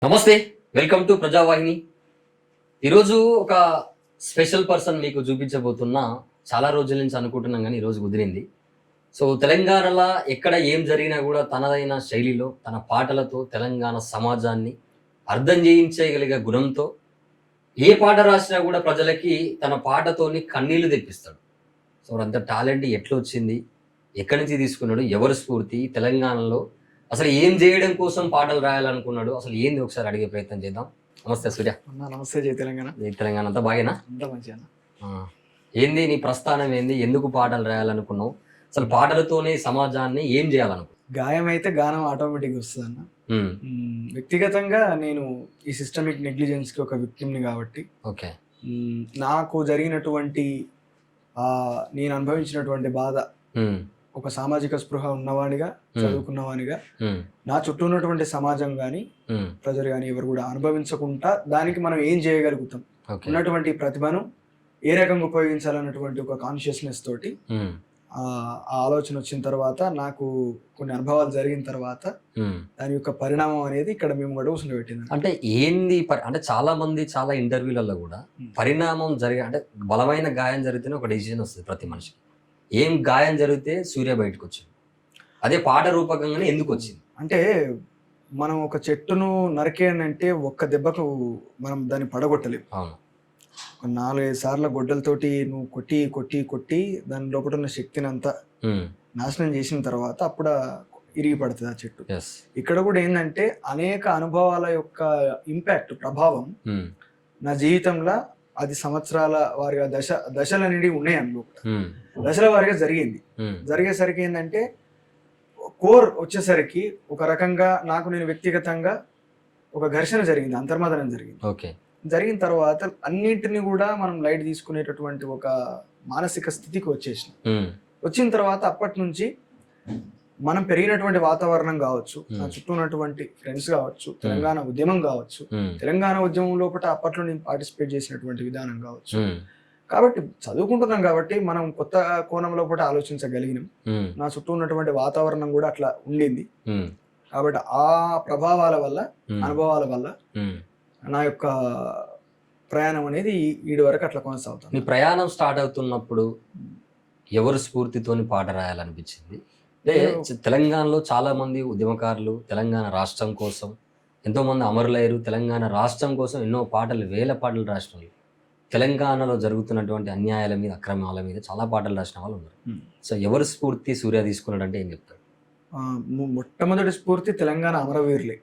నమస్తే, welcome to ప్రజావాహిని. ఈరోజు ఒక స్పెషల్ పర్సన్ మీకు చూపించబోతున్నా. చాలా రోజుల నుంచి అనుకుంటున్నాం కానీ ఈరోజు కుదిరింది. సో తెలంగాణలో ఎక్కడ ఏం జరిగినా కూడా తనదైన శైలిలో తన పాటలతో తెలంగాణ సమాజాన్ని అర్థం చేయించగలిగే గుణంతో ఏ పాట రాసినా కూడా ప్రజలకి తన పాటతోని కన్నీళ్లు తెప్పిస్తాడు. సో అంత టాలెంట్ ఎట్లా వచ్చింది, ఎక్కడి నుంచి తీసుకున్నాడు, ఎవరి స్ఫూర్తి, తెలంగాణలో అసలు ఏం చేయడం కోసం పాటలు రాయాలనుకున్నాడు, అసలు ఏంది ఒకసారి అడిగే ప్రయత్నం చేద్దాం. నమస్తే సూర్య. నమస్తే. జై తెలంగాణ. జై తెలంగాణ. అంతా బాగేనా? అంతా మంచిగా. ఏంది నీ ప్రస్థానం, ఏంది, ఎందుకు పాటలు రాయాలనుకున్నావు, అసలు పాటలతోనే సమాజాన్ని ఏం చేయాలనుకున్నావు? గాయం అయితే గానం ఆటోమేటిక్ వస్తుంది అన్న. వ్యక్తిగతంగా నేను ఈ సిస్టమిక్ నెగ్లిజెన్స్ కి ఒక విక్టిమ్ని కాబట్టి ఓకే, నాకు జరిగినటువంటి నేను అనుభవించినటువంటి బాధ, ఒక సామాజిక స్పృహ ఉన్నవాడిగా, చదువుకున్నవాడిగా, నా చుట్టూ ఉన్నటువంటి సమాజం కానీ ప్రజలు కానీ ఎవరు కూడా అనుభవించకుండా దానికి మనం ఏం చేయగలుగుతాం, ఉన్నటువంటి ప్రతిభను ఏ రకంగా ఉపయోగించాలన్నటువంటి ఒక కాన్షియస్నెస్ తోటి ఆ ఆలోచన వచ్చిన తర్వాత, నాకు కొన్ని అనుభవాలు జరిగిన తర్వాత దాని యొక్క పరిణామం అనేది ఇక్కడ మేము కూడా కూర్చుని పెట్టింది. అంటే ఏంది అంటే చాలా మంది చాలా ఇంటర్వ్యూలలో కూడా పరిణామం జరిగే, అంటే బలమైన గాయం జరిగితేనే ఒక డెసిషన్ వస్తుంది ప్రతి మనిషికి. ఏం గాయం జరిగితే సూర్య బయటకు వచ్చింది, అదే పాట రూపకంగానే ఎందుకు వచ్చింది? అంటే మనం ఒక చెట్టును నరికేనంటే ఒక్క దెబ్బకు మనం దాన్ని పడగొట్టలేము. అవును. 4-5 సార్ల గొడ్డలతోటి నువ్వు కొట్టి కొట్టి కొట్టి దాని లోపల ఉన్న శక్తిని అంతా నాశనం చేసిన తర్వాత అప్పుడు ఇరిగి పడుతుంది ఆ చెట్టు. ఇక్కడ కూడా ఏంటంటే అనేక అనుభవాల యొక్క ఇంపాక్ట్, ప్రభావం నా జీవితంలో అది సంవత్సరాల వారిగా దశలు అనేవి ఉన్నాయి అందులో. దశల వారిగా జరిగేసరికి ఏంటంటే కోర్ వచ్చేసరికి ఒక రకంగా నాకు నేను వ్యక్తిగతంగా ఒక ఘర్షణ జరిగింది, అంతర్మదనం జరిగింది. జరిగిన తర్వాత అన్నింటినీ కూడా మనం లైట్ తీసుకునేటటువంటి ఒక మానసిక స్థితికి వచ్చిన తర్వాత అప్పటి నుంచి మనం పెరిగినటువంటి వాతావరణం కావచ్చు, నా చుట్టూ ఉన్నటువంటి ఫ్రెండ్స్ కావచ్చు, తెలంగాణ ఉద్యమం కావచ్చు, తెలంగాణ ఉద్యమం లోపల అప్పట్లో నేను పార్టిసిపేట్ చేసినటువంటి విధానం కావచ్చు. కాబట్టి చదువుకుంటున్నాం కాబట్టి మనం కొత్త కోణంలో కూడా ఆలోచించగలిగినాం. నా చుట్టూ ఉన్నటువంటి వాతావరణం కూడా అట్లా ఉండింది. కాబట్టి ఆ ప్రభావాల వల్ల, అనుభవాల వల్ల నా యొక్క ప్రయాణం అనేది వీడి వరకు అట్లా కొనసాగుతుంది. నీ ప్రయాణం స్టార్ట్ అవుతున్నప్పుడు ఎవరు స్ఫూర్తితోని పాట రాయాలనిపించింది? అంటే తెలంగాణలో చాలా మంది ఉద్యమకారులు తెలంగాణ రాష్ట్రం కోసం ఎంతో మంది అమరులయ్యారు. తెలంగాణ రాష్ట్రం కోసం ఎన్నో పాటలు, వేల పాటలు రాసిన, తెలంగాణలో జరుగుతున్నటువంటి అన్యాయాల మీద, అక్రమాల మీద చాలా పాటలు రాసిన వాళ్ళు ఉన్నారు. సో ఎవరు స్ఫూర్తి సూర్య తీసుకున్నాడు అంటే ఏం చెప్తాడు? మొట్టమొదటి స్ఫూర్తి తెలంగాణ అమరవీరులే.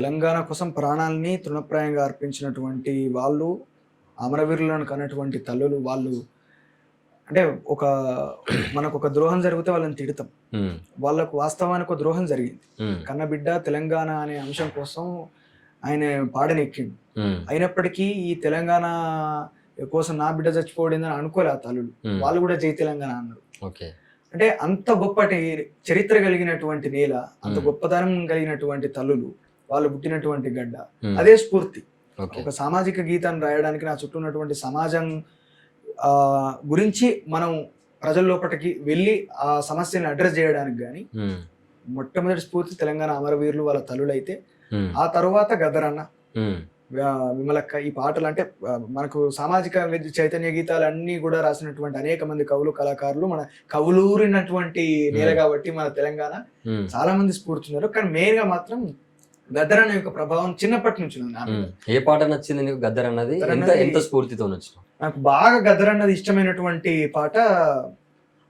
తెలంగాణ కోసం ప్రాణాలని తృణప్రాయంగా అర్పించినటువంటి వాళ్ళు, అమరవీరులను కన్నటువంటి తల్లులు వాళ్ళు. అంటే మనకు ఒక ద్రోహం జరిగితే వాళ్ళని తిడతాం, వాళ్ళకు వాస్తవానికి ఒక ద్రోహం జరిగింది. కన్నబిడ్డ తెలంగాణ అనే అంశం కోసం ఆయన పాడనెక్కిండు. అయినప్పటికీ ఈ తెలంగాణ కోసం నా బిడ్డ చచ్చిపోయిందని అనుకోలే ఆ తల్లులు. వాళ్ళు కూడా జై తెలంగాణ అన్నారు. అంటే అంత గొప్పటి చరిత్ర కలిగినటువంటి నేల, అంత గొప్పతనం కలిగినటువంటి తల్లులు, వాళ్ళు పుట్టినటువంటి గడ్డ, అదే స్ఫూర్తి. ఒక సామాజిక గీతాన్ని రాయడానికి నా చుట్టూ ఉన్నటువంటి సమాజం గురించి మనం ప్రజల లోపలికి వెళ్ళి ఆ సమస్యని అడ్రస్ చేయడానికి గాని మొట్టమొదటి స్ఫూర్తి తెలంగాణ అమరవీరులు, వాళ్ళ తల్లులైతే ఆ తర్వాత గద్దరన్న, విమలక్క. ఈ పాటలు అంటే మనకు సామాజిక చైతన్య గీతాలు అన్ని కూడా రాసినటువంటి అనేక మంది కవులు, కళాకారులు మన కవులూరినటువంటి నేల కాబట్టి మన తెలంగాణ చాలా మంది స్ఫూర్తున్నారు. కానీ మెయిన్ గా మాత్రం గద్దరన్న యొక్క ప్రభావం చిన్నప్పటి నుంచి ఉంది. ఏ పాట నచ్చింది నీకు గద్దరన్నది? ఎంత స్ఫూర్తితో నచ్చింది? నాకు బాగా గద్దరన్నది ఇష్టమైనటువంటి పాట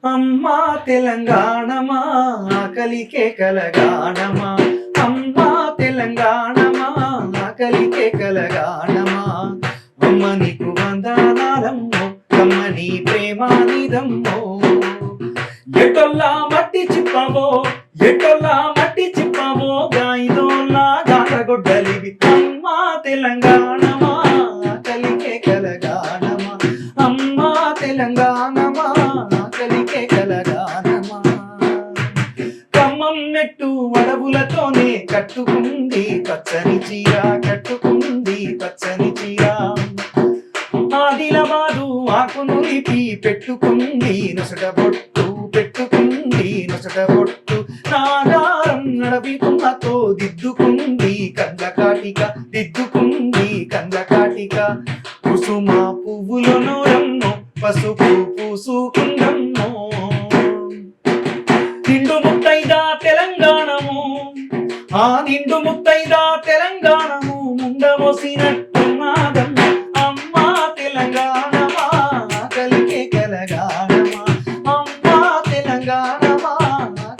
అమ్మా తెలంగాణమా కలికే కలగాణమా, అమ్మా తెలంగాణమా కలికే కలగాణమా, అమ్మ నీకు వందనాలమ్మో, కమ్మని ప్రేమానిదమ్మో, ఎటొల్లా మట్టి చిప్పవో, ఎటొల్లా మట్టి చిప్పవో, గాయిదోల్లా గాటగొడ్డలివి, అమ్మా తెలంగాణమా కలికే కలగాణమా, అమ్మా తెలంగాణమా కలికే కలగాణమా. ఖమ్మం మెట్టు అడవులతోనే కట్టుకుంది పచ్చని చీర, కట్టుకుంది పచ్చని చీర, ఆదిలాబాదు ఆకును లిపి పెట్టుకుంది నొసట బొట్టు, పెట్టుకుంది నొసట బొట్టు, నాగారం నడవి తుమ్మతో దిద్దుకుంది కండ్ల కాటి కాటిక దిద్దుకుంది కండ్ల కాటిక కుసుమ పువ్వులను రమ్మో పసుపు పూసుకుందమ్మో నిండు ముత్తైదా తెలంగాణము ఆ నిండు ముత్తైదా తెలంగాణము ముండమోసినట్టున్నాదమ్మ అమ్మా తెలంగాణమా కలికే కలగానమా అమ్మా తెలంగాణమా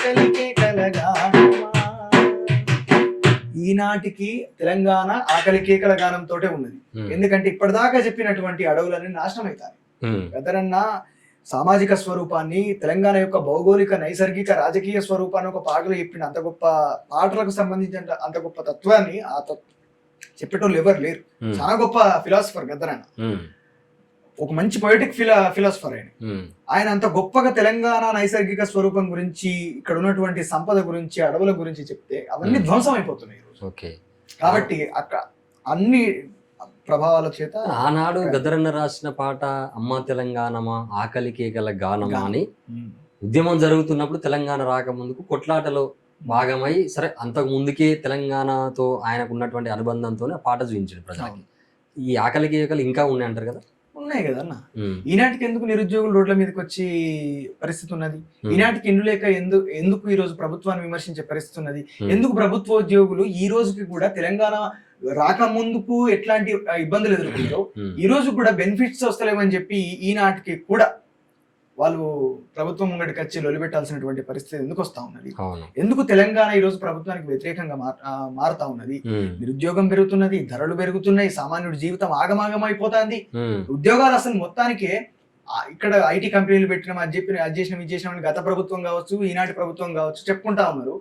కలికే కలగానమా. ఈనాటికి తెలంగాణ ఆకలి కేకల గానంతో ఉన్నది. ఎందుకంటే ఇప్పటిదాకా చెప్పినటువంటి అడవులన్నీ నాశనం అవుతాయి. గదరన్న సామాజిక స్వరూపాన్ని, తెలంగాణ యొక్క భౌగోళిక నైసర్గిక రాజకీయ స్వరూపాన్ని ఒక పాటలు చెప్పిన అంత గొప్ప పాటలకు సంబంధించిన అంత గొప్ప తత్వాన్ని చెప్పేటోళ్ళు ఎవరు లేరు. చాలా గొప్ప ఫిలాసఫర్ గద్దరన్న, ఒక మంచి పొయిటిక్ ఫిలాసఫర్ ఆయన అంత గొప్పగా తెలంగాణ నైసర్గిక స్వరూపం గురించి, ఇక్కడ ఉన్నటువంటి సంపద గురించి, అడవుల గురించి చెప్తే అవన్నీ ధ్వంసం అయిపోతున్నాయి ఈరోజు. కాబట్టి అక్కడ అన్ని ప్రభావాల చేత ఆనాడు గద్దరన్న రాసిన పాట అమ్మ తెలంగాణమా ఆకలి కేకల గానమా అని ఉద్యమం జరుగుతున్నప్పుడు తెలంగాణ రాకముందుకు కొట్లాటలో భాగమై, సరే అంతకు ముందుకే తెలంగాణతో ఆయనకు ఉన్నటువంటి అనుబంధంతోనే ఆ పాట చూపించాడు ప్రజలకి. ఈ ఆకలి కేకలు ఇంకా ఉన్నాయి అంటారు కదా? ఉన్నాయి కదా అన్న. ఈనాటికి ఎందుకు నిరుద్యోగులు రోడ్ల మీదకి వచ్చి పరిస్థితి ఉన్నది? ఈనాటికి ఇండ్లు లేక ఎందుకు ఈ రోజు ప్రభుత్వాన్ని విమర్శించే పరిస్థితి ఉన్నది? ఎందుకు ప్రభుత్వ ఉద్యోగులు ఈ రోజుకి కూడా తెలంగాణ రాకముందుకు ఎట్లాంటి ఇబ్బందులు ఎదుర్కొంటారో ఈ రోజు కూడా బెనిఫిట్స్ వస్తలేమని చెప్పి ఈనాటికి కూడా వాళ్ళు ప్రభుత్వం ముంగడికి వచ్చి లొలిపెట్టాల్సినటువంటి పరిస్థితి ఎందుకు వస్తా ఉన్నది? ఎందుకు తెలంగాణ ఈ రోజు ప్రభుత్వానికి వ్యతిరేకంగా మారుతా ఉన్నది? నిరుద్యోగం పెరుగుతున్నది, ధరలు పెరుగుతున్నాయి, సామాన్యుడి జీవితం ఆగమాగం అయిపోతుంది. ఉద్యోగాలు అసలు మొత్తానికే ఇక్కడ ఐటీ కంపెనీలు పెట్టినాం, అది చేసినాం, ఇది చేసినాం, గత ప్రభుత్వం కావచ్చు, ఈనాటి ప్రభుత్వం కావచ్చు చెప్పుకుంటా ఉన్నారు.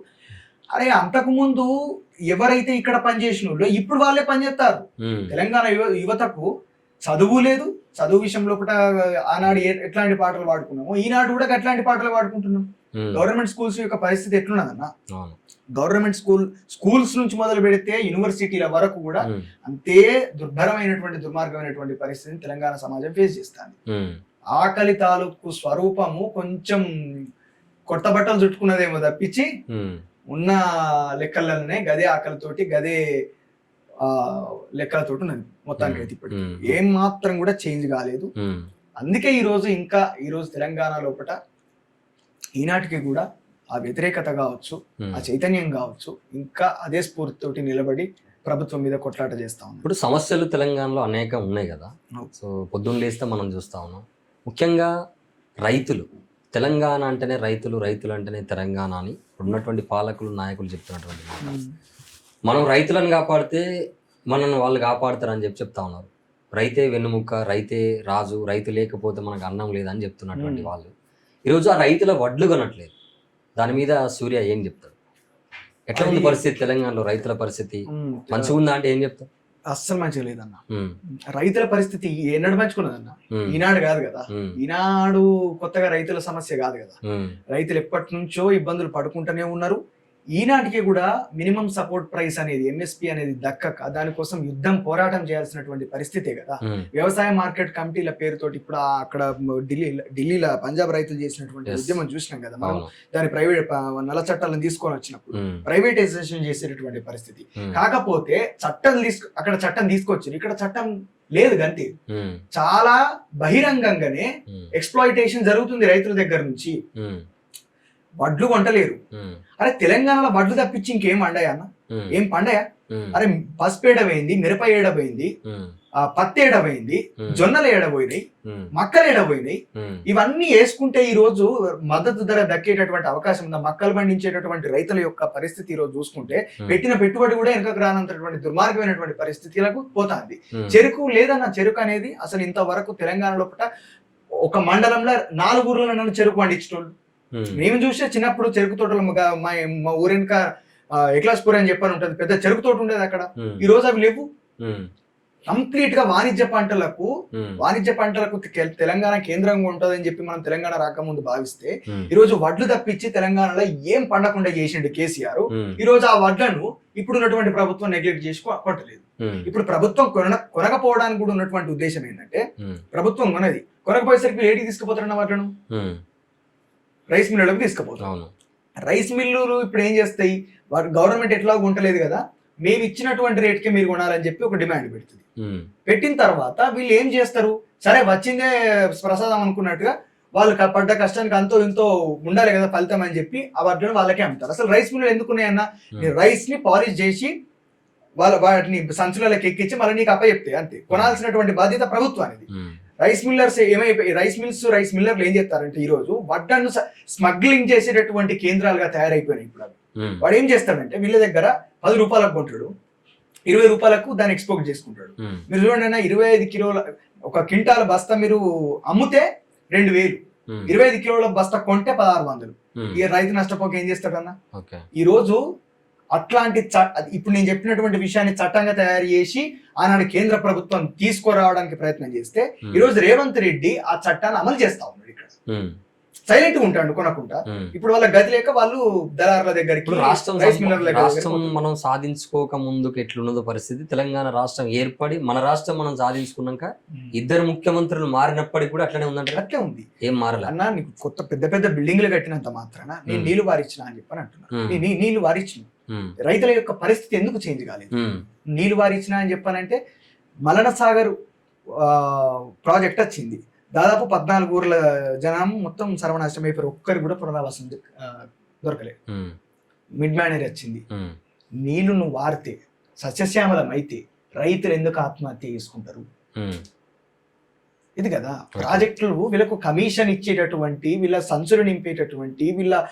అరే అంతకు ముందు ఎవరైతే ఇక్కడ పనిచేసిన ఇప్పుడు వాళ్ళే పనిచేస్తారు. తెలంగాణ యువతకు చదువు లేదు. చదువు విషయంలో కూడా ఆనాడు ఎట్లాంటి పాటలు పాడుకున్నాము, ఈనాడు కూడా అట్లాంటి పాటలు పాడుకుంటున్నాం. గవర్నమెంట్ స్కూల్స్ యొక్క పరిస్థితి ఎట్లున్నదన్న? గవర్నమెంట్ స్కూల్స్ నుంచి మొదలు పెడితే యూనివర్సిటీల వరకు కూడా అంతే దుర్భరమైనటువంటి దుర్మార్గమైనటువంటి పరిస్థితిని తెలంగాణ సమాజం ఫేస్ చేస్తుంది. ఆకలి తాలూకు స్వరూపము కొంచెం కొత్త బట్టలు చుట్టుకున్నదేమో తప్పించి ఉన్న లెక్కలనే గదే ఆకలితోటి గదే లెక్కలతోటి ఉన్నది మొత్తానికి అయితే ఇప్పటికి ఏం మాత్రం కూడా చేంజ్ కాలేదు. అందుకే ఈ రోజు తెలంగాణ లోపల ఈనాటికి కూడా ఆ వ్యతిరేకత కావచ్చు, ఆ చైతన్యం కావచ్చు, ఇంకా అదే స్ఫూర్తితోటి నిలబడి ప్రభుత్వం మీద కొట్లాట చేస్తా ఉన్నాం. ఇప్పుడు సమస్యలు తెలంగాణలో అనేకం ఉన్నాయి కదా. సో పొద్దున్న లేస్తే మనం చూస్తా ఉన్నాం, ముఖ్యంగా రైతులు. తెలంగాణ అంటేనే రైతులు, రైతులు అంటేనే తెలంగాణ అని ఉన్నటువంటి పాలకులు, నాయకులు చెప్తున్నటువంటి మాట. మనం రైతులను కాపాడితే మనల్ని వాళ్ళు కాపాడుతారని చెప్తా ఉన్నారు. రైతే వెన్నుముక్క, రైతే రాజు, రైతు లేకపోతే మనకు అన్నం లేదని చెప్తున్నటువంటి వాళ్ళు ఈరోజు ఆ రైతుల వడ్లు కొనట్లేదు. దాని మీద సూర్య ఏం చెప్తాడు? ఎట్లా ఉంది పరిస్థితి తెలంగాణలో? రైతుల పరిస్థితి మంచిగా ఉందా అంటే ఏం చెప్తావు? అస్సలు మంచిగా లేదన్న. రైతుల పరిస్థితి ఏనాడు మంచుకున్నదన్న? ఈనాడు కాదు కదా. ఈనాడు కొత్తగా రైతుల సమస్య కాదు కదా. రైతులు ఎప్పటి నుంచో ఇబ్బందులు పడుకుంటూనే ఉన్నారు. ఈనాటికి కూడా మినిమం సపోర్ట్ ప్రైస్ అనేది, ఎంఎస్పి అనేది దక్కక దానికోసం యుద్ధం, పోరాటం చేయాల్సినటువంటి పరిస్థితే కదా. వ్యవసాయ మార్కెట్ కమిటీల పేరుతోటి ఇప్పుడు అక్కడ ఢిల్లీలో పంజాబ్ రైతులు చేసినటువంటి ఉద్యమం చూసినాం కదా మనం. దాని ప్రైవేట్ నల్ల చట్టాలను తీసుకొని వచ్చినప్పుడు ప్రైవేటైజేషన్ చేసేటటువంటి పరిస్థితి. కాకపోతే అక్కడ చట్టం తీసుకొచ్చారు, ఇక్కడ చట్టం లేదు గంతే. చాలా బహిరంగంగానే ఎక్స్ప్లాయిటేషన్ జరుగుతుంది రైతుల దగ్గర నుంచి. వడ్లు కొంటలేరు. అరే తెలంగాణలో వడ్లు తప్పించి ఇంకేం పండాయా అన్న? ఏం పండాయా? అరే పసుపు ఏడబోయింది, మిరప ఏడబోయింది, పత్తి ఏడబోయింది, జొన్నలు ఏడబోయినాయి, మక్కలు ఏడబోయినాయి. ఇవన్నీ వేసుకుంటే ఈ రోజు మద్దతు ధర దక్కేటటువంటి అవకాశం ఉందా? మక్కలు పండించేటటువంటి రైతుల యొక్క పరిస్థితి ఈ రోజు చూసుకుంటే పెట్టిన పెట్టుబడి కూడా వెనకకు రానంతటువంటి దుర్మార్గమైనటువంటి పరిస్థితులకు పోతుంది. చెరుకు లేదన్న. చెరుకు అనేది అసలు ఇంతవరకు తెలంగాణ లోపల ఒక మండలంలో 4 ఊర్లలో చెరుకు పండించేటోళ్ళు మేము చూస్తే. చిన్నప్పుడు చెరుకు తోటలు మా ఊరెనక ఎక్లాస్పూర్ అని చెప్పని ఉంటుంది, పెద్ద చెరుకు తోట ఉండేది అక్కడ. ఈ రోజు అవి లేవు. కంప్లీట్ గా వాణిజ్య పంటలకు తెలంగాణ కేంద్రంగా ఉంటుందని చెప్పి మనం తెలంగాణ రాకముందు భావిస్తే ఈ రోజు వడ్లు తప్పించి తెలంగాణలో ఏం పండకుండా చేసిండు కేసీఆర్. ఈ రోజు ఆ వడ్లను ఇప్పుడున్నటువంటి ప్రభుత్వం నెగ్లెక్ట్ చేసి కొట్టలేదు. ఇప్పుడు ప్రభుత్వం కొనకపోవడానికి కూడా ఉన్నటువంటి ఉద్దేశం ఏంటంటే, ప్రభుత్వం కొనకపోయేసరికి ఏటికి తీసుకుపోతారన్న వడ్లను రైస్ మిల్లులకు తీసుకుపోతాం. రైస్ మిల్లులు ఇప్పుడు ఏం చేస్తాయి? గవర్నమెంట్ ఎట్లాగో ఉండలేదు కదా, మేము ఇచ్చినటువంటి రేట్కే మీరు కొనాలని చెప్పి ఒక డిమాండ్ పెడుతుంది. పెట్టిన తర్వాత వీళ్ళు ఏం చేస్తారు, సరే వచ్చిందే ప్రసాదం అనుకున్నట్టుగా వాళ్ళు పడ్డ కష్టానికి అంతో ఇంతో ఉండాలి కదా ఫలితం అని చెప్పి ఆ వడ్లను వాళ్ళకే అమ్ముతారు. అసలు రైస్ మిల్లు ఎందుకున్నాయన్నా, రైస్ ని పాలిష్ చేసి వాటిని సంచులకి ఎక్కించి మళ్ళీ నీకు అప్పచెప్తాయి అంతే. కొనాల్సినటువంటి బాధ్యత ప్రభుత్వానికి. రైస్ మిల్లర్స్ ఏమైపోయి రైస్ మిల్లర్లు ఏం చేస్తారంటే ఈ రోజు వడ్లను స్మగ్లింగ్ చేసేటటువంటి కేంద్రాలుగా తయారైపోయినాయి ఇప్పుడు అవి. వాడు ఏం చేస్తాడంటే వీళ్ళ దగ్గర 10 రూపాయలకు కొంటాడు, 20 రూపాయలకు దాన్ని ఎక్స్పోర్ట్ చేసుకుంటాడు. మీరు చూడండి 25 కిలోల ఒక క్వింటాల బస్తా మీరు అమ్ముతే 2000, 25 కిలోల బస్తా కొంటే 1600. ఈ రైతు నష్టపోక ఏం చేస్తాడన్నా? ఈ రోజు అట్లాంటి ఇప్పుడు నేను చెప్పినటువంటి విషయాన్ని చట్టంగా తయారు చేసి ఆనాడు కేంద్ర ప్రభుత్వం తీసుకురావడానికి ప్రయత్నం చేస్తే ఈ రోజు రేవంత్ రెడ్డి ఆ చట్టాన్ని అమలు చేస్తా ఉన్నాడు. ఇక్కడ సైలెంట్ గా ఉంటాడు కొనకుండా. ఇప్పుడు వాళ్ళ గది లేక వాళ్ళు దళారుల దగ్గరికి రాష్ట్రం మనం సాధించుకోక ముందుకు ఎట్లున్నదో పరిస్థితి, తెలంగాణ రాష్ట్రం ఏర్పడి మన రాష్ట్రం మనం సాధించుకున్నాక 2 ముఖ్యమంత్రులు మారినప్పటికీ కూడా అట్లనే ఉందంటే అట్లే ఉంది. ఏం మారలే అన్నా, నీకు కొత్త పెద్ద పెద్ద బిల్డింగ్లు కట్టినంత మాత్రాన నేను నీళ్లు వారిచ్చిన అని చెప్పని అంటున్నా. నీళ్లు వారిచ్చిన రైతుల యొక్క పరిస్థితి ఎందుకు చేంజ్ కాలేదు? నీళ్లు వారిచ్చిన అని చెప్పానంటే మలన సాగర్ ప్రాజెక్ట్ వచ్చింది, దాదాపు 14 ఊర్ల జనం మొత్తం సర్వనాశనం అయిపోయారు, ఒక్కరికి కూడా పునరావాసం దొరకలేదు. మిడ్ మ్యానేజ్ వచ్చింది. నీళ్లు నువ్వు వారితే సస్యశ్యామలం అయితే రైతులు ఎందుకు ఆత్మహత్య చేసుకుంటారు? ఇది కదా ప్రాజెక్టులు. వీళ్ళకు కమిషన్ ఇచ్చేటటువంటి, వీళ్ళ సంచులు నింపేటటువంటి, వీళ్ళ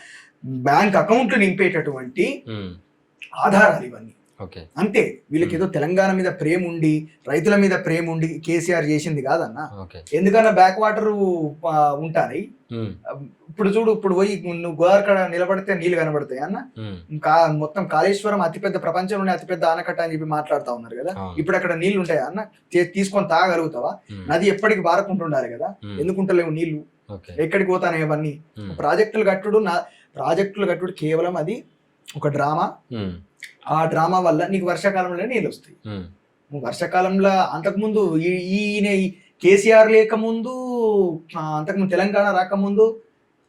బ్యాంక్ అకౌంట్లు నింపేటటువంటి ఆధారాలు ఇవన్నీ. అంతే. వీళ్ళకి ఏదో తెలంగాణ మీద ప్రేమ ఉండి రైతుల మీద ప్రేమ ఉండి కేసీఆర్ చేసింది కాదన్న. ఎందుకన్నా బ్యాక్ వాటర్ ఉంటాయి. ఇప్పుడు చూడు, ఇప్పుడు పోయి నువ్వు గోదావరి నిలబడితే నీళ్లు కనబడతాయి అన్న. మొత్తం కాళేశ్వరం అతిపెద్ద ప్రపంచంలోనే అతిపెద్ద ఆనకట్ట అని చెప్పి మాట్లాడుతా ఉన్నారు కదా. ఇప్పుడు అక్కడ నీళ్లు ఉంటాయా అన్న? తీసుకొని తాగలుగుతావా? నది ఎప్పటికి బారకుంటుండాలి కదా, ఎందుకుంటలేవు నీళ్లు? ఎక్కడికి పోతానే అవన్నీ? ప్రాజెక్టులు కట్టుడు కేవలం అది ఒక డ్రామా. ఆ డ్రామా వల్ల నీకు వర్షాకాలంలో నీళ్ళు వస్తాయి. వర్షాకాలంలో అంతకుముందు ఈయన కేసీఆర్ లేకముందు, అంతకుముందు తెలంగాణ రాకముందు,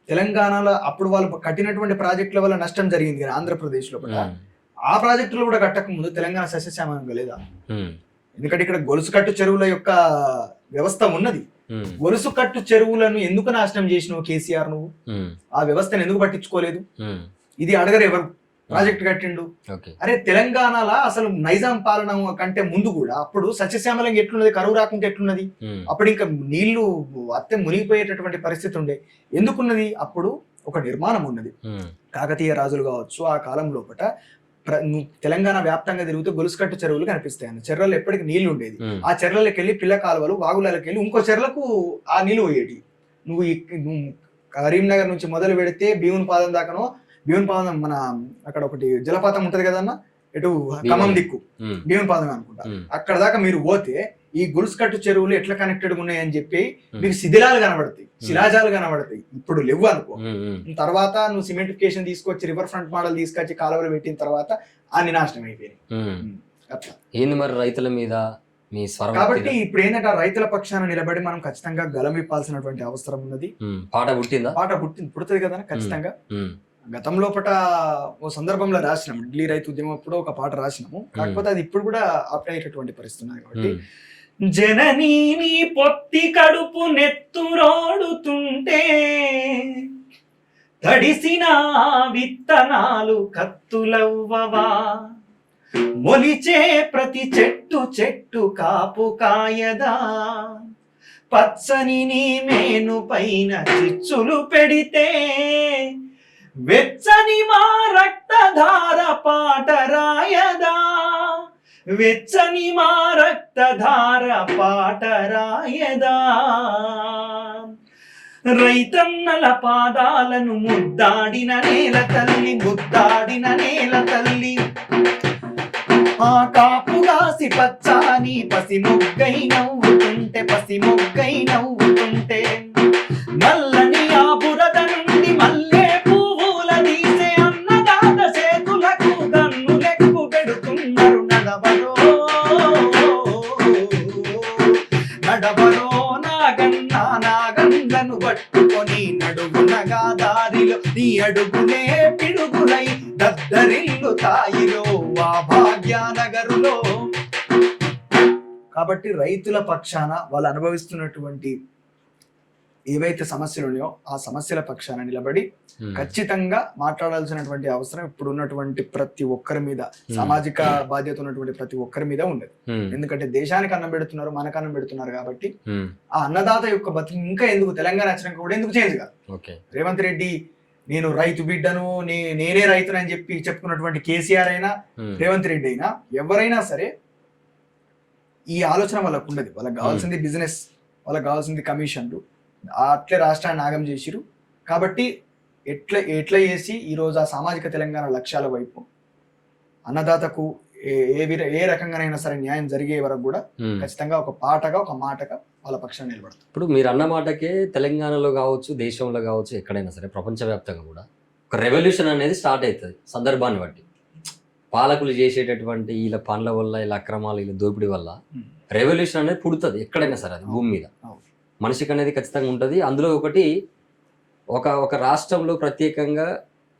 తెలంగాణలో అప్పుడు వాళ్ళు కట్టినటువంటి ప్రాజెక్టుల వల్ల నష్టం జరిగింది కదా ఆంధ్రప్రదేశ్ లో కూడా. ఆ ప్రాజెక్టులు కూడా కట్టక ముందు తెలంగాణ సస్యశ్యామలంగా లేదా? ఎందుకంటే ఇక్కడ గొలుసుకట్టు చెరువుల యొక్క వ్యవస్థ ఉన్నది. గొలుసుకట్టు చెరువులను ఎందుకు నాశనం చేసినావు కేసీఆర్? నువ్వు ఆ వ్యవస్థను ఎందుకు పట్టించుకోలేదు? ఇది అడగరు ఎవరు. ప్రాజెక్ట్ కట్టిండు. అరే తెలంగాణలో అసలు నైజాం పాలన కంటే ముందు కూడా అప్పుడు సస్యశ్యామలంగా ఎట్లున్నది, కరువు రాకుంటే ఎట్లున్నది? అప్పుడు ఇంకా నీళ్లు అత్తే మునిగిపోయేటటువంటి పరిస్థితి ఉండే. ఎందుకున్నది? అప్పుడు ఒక నిర్మాణం ఉన్నది. కాకతీయ రాజులు కావచ్చు, ఆ కాలం లోపల తెలంగాణ వ్యాప్తంగా తిరిగితే గొలుసుకట్టు చెరువులు కనిపిస్తాయి అన్న. చెర్రలు ఎప్పటికీ నీళ్లు ఉండేది. ఆ చెర్రలకి వెళ్ళి పిల్ల కాలువలు, వాగులకి వెళ్ళి ఇంకో చెర్లకు ఆ నీళ్లు పోయేటి. నువ్వు కరీంనగర్ నుంచి మొదలు పెడితే భీముని పాదం దాకానో, భీముని పాదం మన అక్కడ ఒకటి జలపాతం ఉంటది కదన్న, ఎటు ఖమ్మం దిక్కు భీముని పాదం అనుకుంటా, అక్కడ దాకా మీరు పోతే ఈ గొలుసుకట్టు చెరువులు ఎట్లా కనెక్టెడ్ ఉన్నాయని చెప్పి మీకు శిథిలాలు కనబడతాయి, శిలాజాలు కనబడతాయి. ఇప్పుడు లేవు అనుకో. తర్వాత నువ్వు సిమెంటిఫికేషన్ తీసుకొచ్చి రివర్ ఫ్రంట్ మోడల్ తీసుకొచ్చి కాలువలు పెట్టిన తర్వాత అన్ని నాశనం అయిపోయినాయి. అట్లా ఏంది మరి రైతుల మీద మీ స్వరం? కాబట్టి ఇప్పుడు ఏంటంటే రైతుల పక్షాన నిలబడి మనం ఖచ్చితంగా గలం విప్పాల్సినటువంటి అవసరం ఉన్నది. పాట పుట్టిందా? పాట పుడుతుంది కదా ఖచ్చితంగా. గతంలోపట ఓ సందర్భంలో రాసినాము, ఢిల్లీ రైతు ఉద్యమం అప్పుడు ఒక పాట రాసినాము. కాకపోతే అది ఇప్పుడు కూడా అప్లై అయ్యేటటువంటి పరిస్థితి ఉన్నది. కాబట్టి జననీ నీ పొత్తి కడుపు నెత్తురోడుతుంటే తడిసిన విత్తనాలు కత్తులవ్వవా, మొలిచే ప్రతి చెట్టు చెట్టు కాపు కాయదా, పచ్చని నీ మేను పైన చిచ్చులు పెడితే వెచ్చని మా రక్తధార పాట రాయదా, వెచ్చని మా రక్తధార పాట రాయదా. రైతన్నల పాదాలను ముద్దాడిన నేల తల్లి, ముద్దాడిన నేల తల్లి, ఆ కాపుగాసి పచ్చాని పసి మొగ్గై నవ్వుతుంటే, పసి మొగ్గై నవ్వుతుంటే, నల్లని ఆ బురద నుండి మల్లె పువ్వుల తీసే అన్నదాత చేతులకు గన్ను లెక్కు పెడుతున్నారు. నడవరో నడవరో నాగన్నా, నాగన్నను పట్టుకొని నడుగునగా దారిలో నీ అడుగులే పిడుగులై దద్దరిల్లు తాయిలో. భాగ్యనగరులో. కాబట్టి రైతుల పక్షాన వాళ్ళు అనుభవిస్తున్నటువంటి ఏవైతే సమస్యలు ఉన్నాయో ఆ సమస్యల పక్షాన నిలబడి ఖచ్చితంగా మాట్లాడాల్సినటువంటి అవసరం ఇప్పుడు ఉన్నటువంటి ప్రతి ఒక్కరి మీద, సామాజిక బాధ్యత ఉన్నటువంటి ప్రతి ఒక్కరి మీద ఉండదు. ఎందుకంటే దేశానికి అన్నం పెడుతున్నారు, మనకు అన్నం పెడుతున్నారు కాబట్టి ఆ అన్నదాత యొక్క బతికి ఇంకా ఎందుకు తెలంగాణ వచ్చినాక కూడా ఎందుకు చేంజ్ కాదు. రేవంత్ రెడ్డి నేను రైతు బిడ్డను, నేనే రైతును అని చెప్పి చెప్పుకున్నటువంటి కేసీఆర్ అయినా, రేవంత్ రెడ్డి అయినా, ఎవరైనా సరే ఈ ఆలోచన వాళ్ళకు ఉండదు. వాళ్ళకి కావాల్సింది బిజినెస్, వాళ్ళకి కావాల్సింది కమిషన్లు. అట్లే రాష్ట్రాన్ని నాగం చేసిరు. కాబట్టి ఎట్లా చేసి ఈరోజు ఆ సామాజిక తెలంగాణ లక్ష్యాల వైపు అన్నదాతకు ఏ రకంగానైనా సరే న్యాయం జరిగే వరకు కూడా ఖచ్చితంగా ఒక పాటగా, ఒక మాటగా వాళ్ళ పక్షాన్ని నిలబడతారు. ఇప్పుడు మీరు అన్న మాటకే తెలంగాణలో కావచ్చు, దేశంలో కావచ్చు, ఎక్కడైనా సరే ప్రపంచవ్యాప్తంగా కూడా ఒక రెవల్యూషన్ అనేది స్టార్ట్ అవుతుంది సందర్భాన్ని బట్టి. పాలకులు చేసేటటువంటి వీళ్ళ పనుల వల్ల, వీళ్ళ అక్రమాలు, వీళ్ళ దోపిడీ వల్ల రెవల్యూషన్ అనేది పుడుతుంది ఎక్కడైనా సరే. అది భూమి మీద మనిషికి అనేది ఖచ్చితంగా ఉంటుంది. అందులో ఒకటి ఒక రాష్ట్రంలో ప్రత్యేకంగా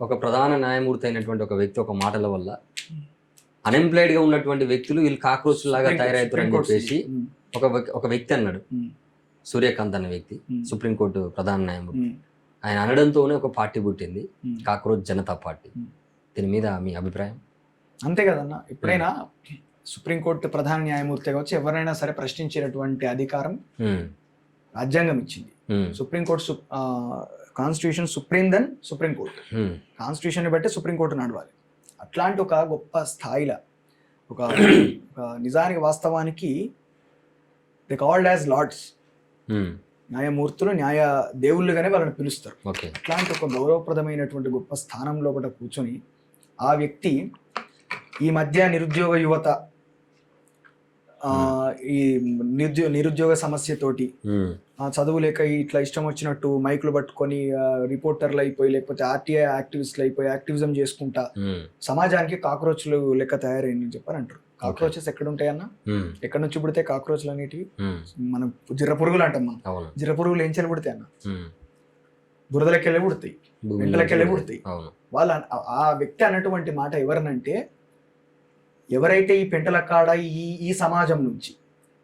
ఒక ప్రధాన న్యాయమూర్తి అయినటువంటి ఒక వ్యక్తి ఒక మాటల వల్ల అన్ఎంప్లాయిడ్గా ఉన్నటువంటి వ్యక్తులు వీళ్ళు కాక్రోచ్ లాగా తయారవుతారని చెప్పేసి ఒక వ్యక్తి అన్నాడు. సూర్యకాంత్ అనే వ్యక్తి, సుప్రీంకోర్టు ప్రధాన న్యాయమూర్తి. ఆయన అనడంతోనే ఒక పార్టీ పుట్టింది, కాక్రోచ్ జనతా పార్టీ. దీని మీద మీ అభిప్రాయం? అంతే కదన్న. ఎప్పుడైనా సుప్రీంకోర్టు ప్రధాన న్యాయమూర్తి కావచ్చు, ఎవరైనా సరే ప్రశ్నించేటటువంటి అధికారం రాజ్యాంగం ఇచ్చింది. Supreme court constitution supreme then supreme court. Constitution బట్టి సుప్రీంకోర్టు నడవాలి. అట్లాంటి ఒక గొప్ప స్థాయిలో ఒక నిజానికి వాస్తవానికి దే కాల్డ్ యాజ్ లార్డ్స్, న్యాయమూర్తులు, న్యాయ దేవుళ్ళుగానే వాళ్ళని పిలుస్తారు. అట్లాంటి ఒక గౌరవప్రదమైనటువంటి గొప్ప స్థానంలో కూడా కూర్చొని ఆ వ్యక్తి ఈ మధ్య నిరుద్యోగ యువత ఈ నిరుద్యోగ సమస్యతోటి చదువు లేక ఇట్లా ఇష్టం వచ్చినట్టు మైకులు పట్టుకొని రిపోర్టర్లు అయిపోయి, లేకపోతే ఆర్టీఐ యాక్టివిస్టులు అయిపోయి యాక్టివిజం చేసుకుంటా సమాజానికి కాక్రోచ్లు లెక్క తయారైందని చెప్పని అంటారు. కాక్రోచెస్ ఎక్కడ ఉంటాయన్న? ఎక్కడి నుంచి పుడితే కాక్రోచ్లు అనేటివి? మనం జిర్ర పురుగులు అంటాం. మనం జిర్ర పురుగులు ఏం చెల్లి పుడతాయి అన్న? బురదలకెళ్ళి పుడతాయి, వెంటలకెళ్ళి పుడతాయి. వాళ్ళ ఆ వ్యక్తి అన్నటువంటి మాట ఎవరినంటే, ఎవరైతే ఈ పెంటల కాడ ఈ సమాజం నుంచి,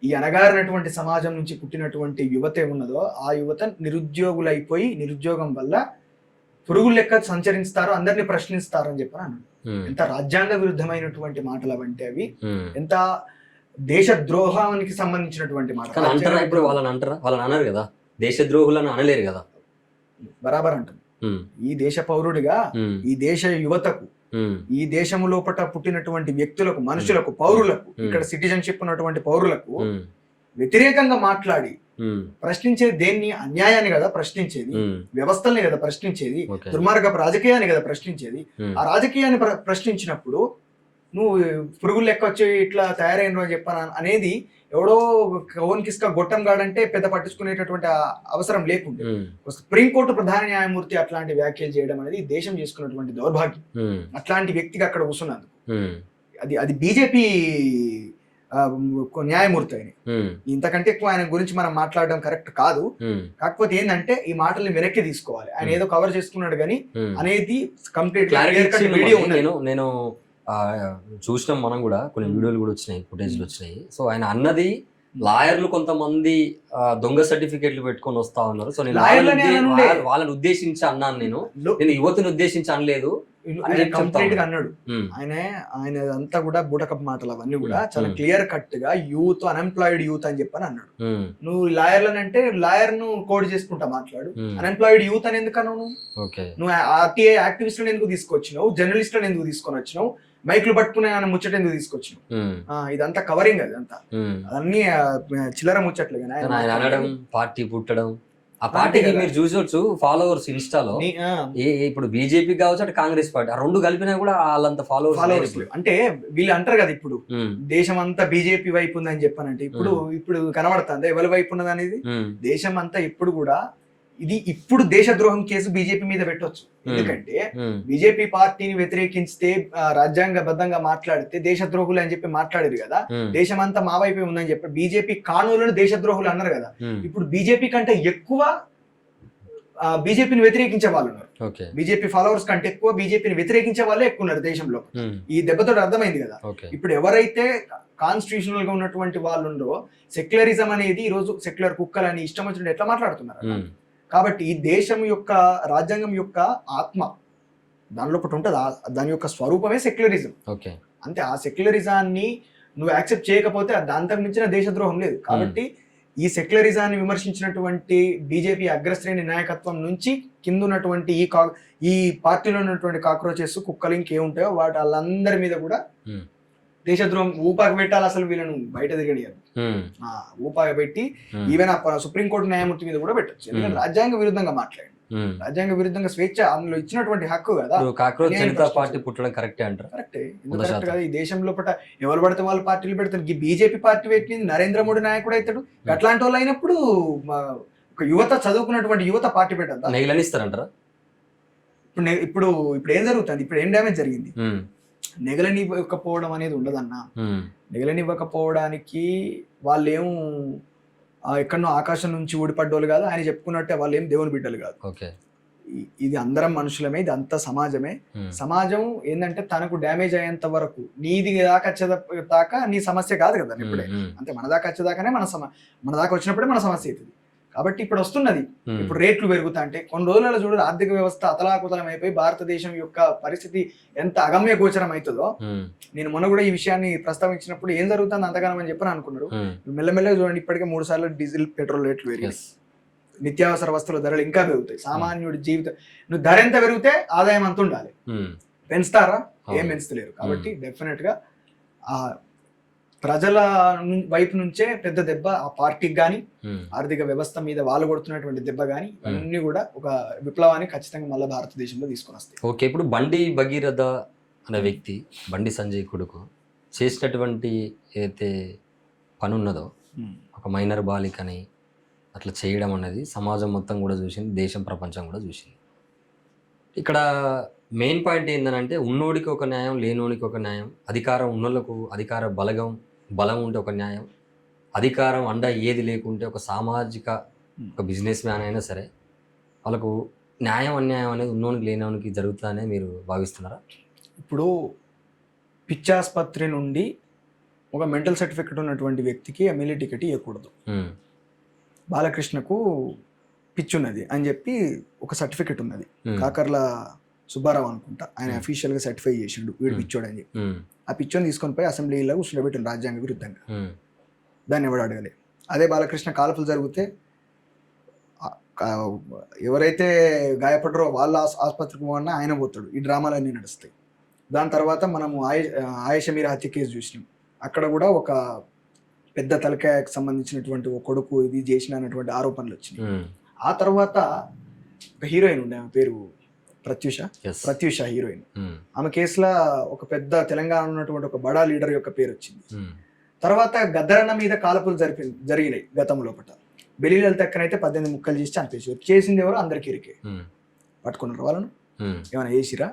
ఈ అనగారినటువంటి సమాజం నుంచి పుట్టినటువంటి యువత ఏమున్నదో ఆ యువత నిరుద్యోగులు అయిపోయి నిరుద్యోగం వల్ల పురుగులు లెక్క సంచరిస్తారో, అందరినీ ప్రశ్నిస్తారు అని చెప్పని అన్నాడు. ఎంత రాజ్యాంగ విరుద్ధమైనటువంటి మాటలు అవంటే అవి, ఎంత దేశ ద్రోహానికి సంబంధించినటువంటి మాటలు. ఇప్పుడు వాళ్ళని అంటారా? వాళ్ళని అన్నారు కదా, దేశ ద్రోహులను అనలేరు కదా. బరాబర్ అంటాం. ఈ దేశ పౌరుడిగా ఈ దేశ యువతకు, ఈ దేశము లోపల పుట్టినటువంటి వ్యక్తులకు, మనుషులకు, పౌరులకు, ఇక్కడ సిటిజన్షిప్ ఉన్నటువంటి పౌరులకు వ్యతిరేకంగా మాట్లాడి ప్రశ్నించేది దేన్ని? అన్యాయాన్ని కదా ప్రశ్నించేది, వ్యవస్థల్ని కదా ప్రశ్నించేది, దుర్మార్గపు రాజకీయాన్ని కదా ప్రశ్నించేది. ఆ రాజకీయాన్ని ప్రశ్నించినప్పుడు నువ్వు పురుగులు లెక్క వచ్చి ఇట్లా తయారైన అని చెప్పాను అనేది ఎవడో ఓన్ కిస్క గొట్టం గాడంటే పెద్ద పట్టించుకునేటటువంటి అవసరం లేకుండా సుప్రీంకోర్టు ప్రధాన న్యాయమూర్తి అట్లాంటి వ్యాఖ్యలు చేయడం అనేది దేశం చేసుకున్నటువంటి దౌర్భాగ్యం. అట్లాంటి వ్యక్తికి అక్కడ కూర్చున్నందుకు అది బీజేపీ న్యాయమూర్తి ఆయన. ఇంతకంటే ఎక్కువ ఆయన గురించి మనం మాట్లాడడం కరెక్ట్ కాదు. కాకపోతే ఏంటంటే ఈ మాటల్ని వెనక్కి తీసుకోవాలి. ఆయన ఏదో కవర్ చేసుకున్నాడు కానీ అనేది కంప్లీట్ వీడియో. నేను చూసినాం, మనం కూడా కొన్ని వీడియోలు కూడా వచ్చినాయి, ఫుటేజ్లు వచ్చినాయి. సో ఆయన అన్నది లాయర్లు కొంతమంది దొంగ సర్టిఫికేట్లు పెట్టుకొని వస్తా ఉన్నారు. సో నేను వాళ్ళని ఉద్దేశించి అన్నాను, నేను యువతను ఉద్దేశించి అనలేదు కంప్లీట్ గా అన్నాడు. ఆయన అంతా కూడా బూటకప్ మాటలు అవన్నీ కూడా చాలా క్లియర్ కట్ గా యూత్, అన్ఎంప్లాయిడ్ యూత్ అని చెప్పని అన్నాడు. నువ్వు లాయర్లను అంటే లాయర్ ను కోడ్ చేసుకుంటా మాట్లాడు, అన్ఎంప్లాయిడ్ యూత్ అని ఎందుకు అన్నావు? నువ్వు ఆర్టీఐ యాక్టివిస్టులను ఎందుకు తీసుకొచ్చినావు? జర్నలిస్టులను ఎందుకు తీసుకొని వచ్చినావు? మైకులు పట్టుకునే ముచ్చట ఎందుకు తీసుకొచ్చినావు? ఇదంతా కవరింగ్, అదంతా అన్ని చిల్లర ముచ్చట్లు. పార్టీ పుట్టడం, ఆ పార్టీకి మీరు చూసొచ్చు ఫాలోవర్స్ ఇన్స్టాలో. ఇప్పుడు బీజేపీ కావచ్చు, అటు కాంగ్రెస్ పార్టీ, ఆ రెండు కలిపినా కూడా వాళ్ళంత ఫాలోవర్స్. అంటే వీళ్ళు అంటారు కదా, ఇప్పుడు దేశం అంతా బీజేపీ వైపు ఉందని చెప్పానంటే ఇప్పుడు కనబడుతుంది ఎవరి వైపు ఉన్నది అనేది. దేశం అంతా ఎప్పుడు కూడా ఇప్పుడు దేశద్రోహం కేసు బీజేపీ మీద పెట్టొచ్చు. ఎందుకంటే బీజేపీ పార్టీని వ్యతిరేకించితే, రాజ్యాంగబద్ధంగా మాట్లాడితే దేశద్రోహులు అని చెప్పి మాట్లాడారు కదా. దేశం అంతా మా వైపే ఉందని చెప్పి బీజేపీ కానూలను దేశద్రోహులు అన్నారు కదా. ఇప్పుడు బీజేపీ కంటే ఎక్కువ బీజేపీని వ్యతిరేకించే వాళ్ళు ఉన్నారు. ఓకే. బీజేపీ ఫాలోవర్స్ కంటే ఎక్కువ బీజేపీని వ్యతిరేకించే వాళ్ళే ఎక్కువ ఉన్నారు దేశంలో. ఈ దెబ్బతో అర్థమైంది కదా. ఓకే. ఇప్పుడు ఎవరైతే కాన్స్టిట్యూషనల్ గా ఉన్నటువంటి వాళ్ళు ఉండో సెక్యులరిజం అనేది ఈ రోజు సెక్యులర్ కుక్కలని ఇష్టం వచ్చినట్టు ఎట్లా మాట్లాడుతున్నారు. కాబట్టి ఈ దేశం యొక్క రాజ్యాంగం యొక్క ఆత్మ దానిలో ఒకటి ఉంటుంది, దాని యొక్క స్వరూపమే సెక్యులరిజం. ఓకే. అంతే. ఆ సెక్యులరిజాన్ని నువ్వు యాక్సెప్ట్ చేయకపోతే దాంతో మించిన దేశద్రోహం లేదు. కాబట్టి ఈ సెక్యులరిజాన్ని విమర్శించినటువంటి బీజేపీ అగ్రశ్రేణి నాయకత్వం నుంచి కింద ఉన్నటువంటి ఈ పార్టీలో ఉన్నటువంటి కాక్రోచెస్ కుక్కలు ఇంకేముంటాయో వాటి వాళ్ళందరి మీద కూడా దేశద్రోహం ఊపాకి పెట్టాలి. అసలు వీళ్ళను బయట తిరగనియాలి. ఊపాకి పెట్టి ఈవెన్ సుప్రీంకోర్టు న్యాయమూర్తి మీద కూడా పెట్టచ్చు. ఎందుకంటే రాజ్యాంగ విరుద్ధంగా మాట్లాడి రాజ్యాంగ విరుద్ధంగా స్వేచ్ఛ అందులో ఇచ్చినటువంటి హక్కు కదా. కాక్రోచ్ జనతా పార్టీ పుట్టడం కరెక్టే అంటారు. కరెక్టే. కరెక్ట్ కదా. ఈ దేశంలో ఎవరు పడితే వాళ్ళు పార్టీలు పెడతారు. ఈ బీజేపీ పార్టీ పెట్టింది నరేంద్ర మోడీ నాయకుడు అవుతాడు. అట్లాంటి వాళ్ళు అయినప్పుడు ఒక యువత చదువుకున్నటువంటి యువత పార్టీ పెట్టద్దా? నెగలనిస్తారంటారా? ఇప్పుడు ఏం జరుగుతుంది? ఇప్పుడు ఏం డ్యామేజ్ జరిగింది? నెగలనివ్వకపోవడం అనేది ఉండదన్నా. నెగలనివ్వకపోవడానికి వాళ్ళేం ఎక్కడనో ఆకాశం నుంచి ఊడిపడ్డోళ్ళు కాదు. ఆయన చెప్పుకున్నట్టే వాళ్ళు ఏం దేవుని బిడ్డలు కాదు. ఇది అందరం మనుషులమే, ఇది అంతా సమాజమే. సమాజం ఏంటంటే తనకు డ్యామేజ్ అయ్యేంత వరకు నీది దాకా వచ్చేదాకా నీ సమస్య కాదు కదా. ఇప్పుడే అంటే మన దాకా వచ్చేదాకానే మన దాకా వచ్చినప్పుడే మన సమస్య అవుతుంది. కాబట్టి ఇప్పుడు వస్తున్నది. ఇప్పుడు రేట్లు పెరుగుతా అంటే కొన్ని రోజులలో చూడ ఆర్థిక వ్యవస్థ అతలాకుతలం అయిపోయి భారతదేశం యొక్క పరిస్థితి ఎంత అగమ్య గోచరం అవుతుందో. నేను మొన్న కూడా ఈ విషయాన్ని ప్రస్తావించినప్పుడు ఏం జరుగుతుంది అంతగానం అని చెప్పని అనుకున్నారు. మెల్లమెల్లగా చూడండి, ఇప్పటికే 3 సార్లు డీజిల్ పెట్రోల్ రేట్లు పెరిగాయి. నిత్యావసర వస్తువుల ధరలు ఇంకా పెరుగుతాయి. సామాన్యుడి జీవితం నువ్వు ధర ఎంత పెరిగితే ఆదాయం అంత ఉండాలి. పెంచుతారా? ఏం పెంచుతలేరు. కాబట్టి డెఫినెట్ గా ఆ ప్రజల వైపు నుంచే పెద్ద దెబ్బ ఆ పార్టీకి కానీ ఆర్థిక వ్యవస్థ మీద వాళ్ళు కొడుతున్నటువంటి దెబ్బ కానీ అన్ని కూడా ఒక విప్లవాన్ని ఖచ్చితంగా మళ్ళీ భారతదేశంలో తీసుకొని వస్తాయి. ఓకే. ఇప్పుడు బండి భగీరథ అనే వ్యక్తి, బండి సంజయ్ కొడుకు చేసినటువంటి ఏదైతే పని ఉన్నదో ఒక మైనర్ బాలికని అట్లా చేయడం అనేది సమాజం మొత్తం కూడా చూసింది, దేశం ప్రపంచం కూడా చూసింది. ఇక్కడ మెయిన్ పాయింట్ ఏంటంటే ఉన్నోడికి ఒక న్యాయం, లేనోడికి ఒక న్యాయం. అధికారం ఉన్నోళ్ళకు అధికార బలం ఉంటే ఒక న్యాయం, అధికారం అండ ఏది లేకుంటే ఒక సామాజిక ఒక బిజినెస్ మ్యాన్ అయినా సరే వాళ్ళకు న్యాయం అన్యాయం అనేది ఉన్నోనికి లేనోనికి జరుగుతుందనే మీరు భావిస్తున్నారా? ఇప్పుడు పిచ్చాసుపత్రి నుండి ఒక మెంటల్ సర్టిఫికెట్ ఉన్నటువంటి వ్యక్తికి ఎమ్మెల్యే టికెట్ ఇవ్వకూడదు. బాలకృష్ణకు పిచ్చున్నది అని చెప్పి ఒక సర్టిఫికెట్ ఉన్నది. కాకర్ల సుబ్బారావు అనుకుంటా, ఆయన అఫీషియల్ గా సర్టిఫై చేసిండు వీడు పిచ్చోడు అని చెప్పి. ఆ పిచ్చోని తీసుకొని పోయి అసెంబ్లీలో కూర్చోబెట్టిండు రాజ్యాంగ విరుద్ధంగా. దాన్ని ఎవడు అడగలే. అదే బాలకృష్ణ కాల్పులు జరిగితే ఎవరైతే గాయపడ్డారో వాళ్ళ ఆసుపత్రికి పోవన్నా ఆయన పోతాడు. ఈ డ్రామాలన్నీ నడుస్తాయి. దాని తర్వాత మనము ఆయేషా మీరా హత్య కేసు చూసినాం. అక్కడ కూడా ఒక పెద్ద తలకాయకు సంబంధించినటువంటి ఒక కొడుకు ఇది చేసిన అన్నటువంటి ఆరోపణలు వచ్చినాయి. ఆ తర్వాత ఒక హీరోయిన్ ఉండే, ఆమె పేరు ప్రత్యూష హీరోయిన్. ఆమె కేసులో ఒక పెద్ద తెలంగాణ ఉన్నటువంటి ఒక బడా లీడర్ యొక్క పేరు వచ్చింది. తర్వాత గద్దరన్న మీద కాల్పులు జరిగినాయి గతంలో. బెలీలల్ తక్కనైతే 18 ముక్కలు చేసి చంపేసి చేసింది ఎవరు? అందరికి ఇరికే పట్టుకున్నారు. వాళ్ళను ఏమైనా చేసిరా?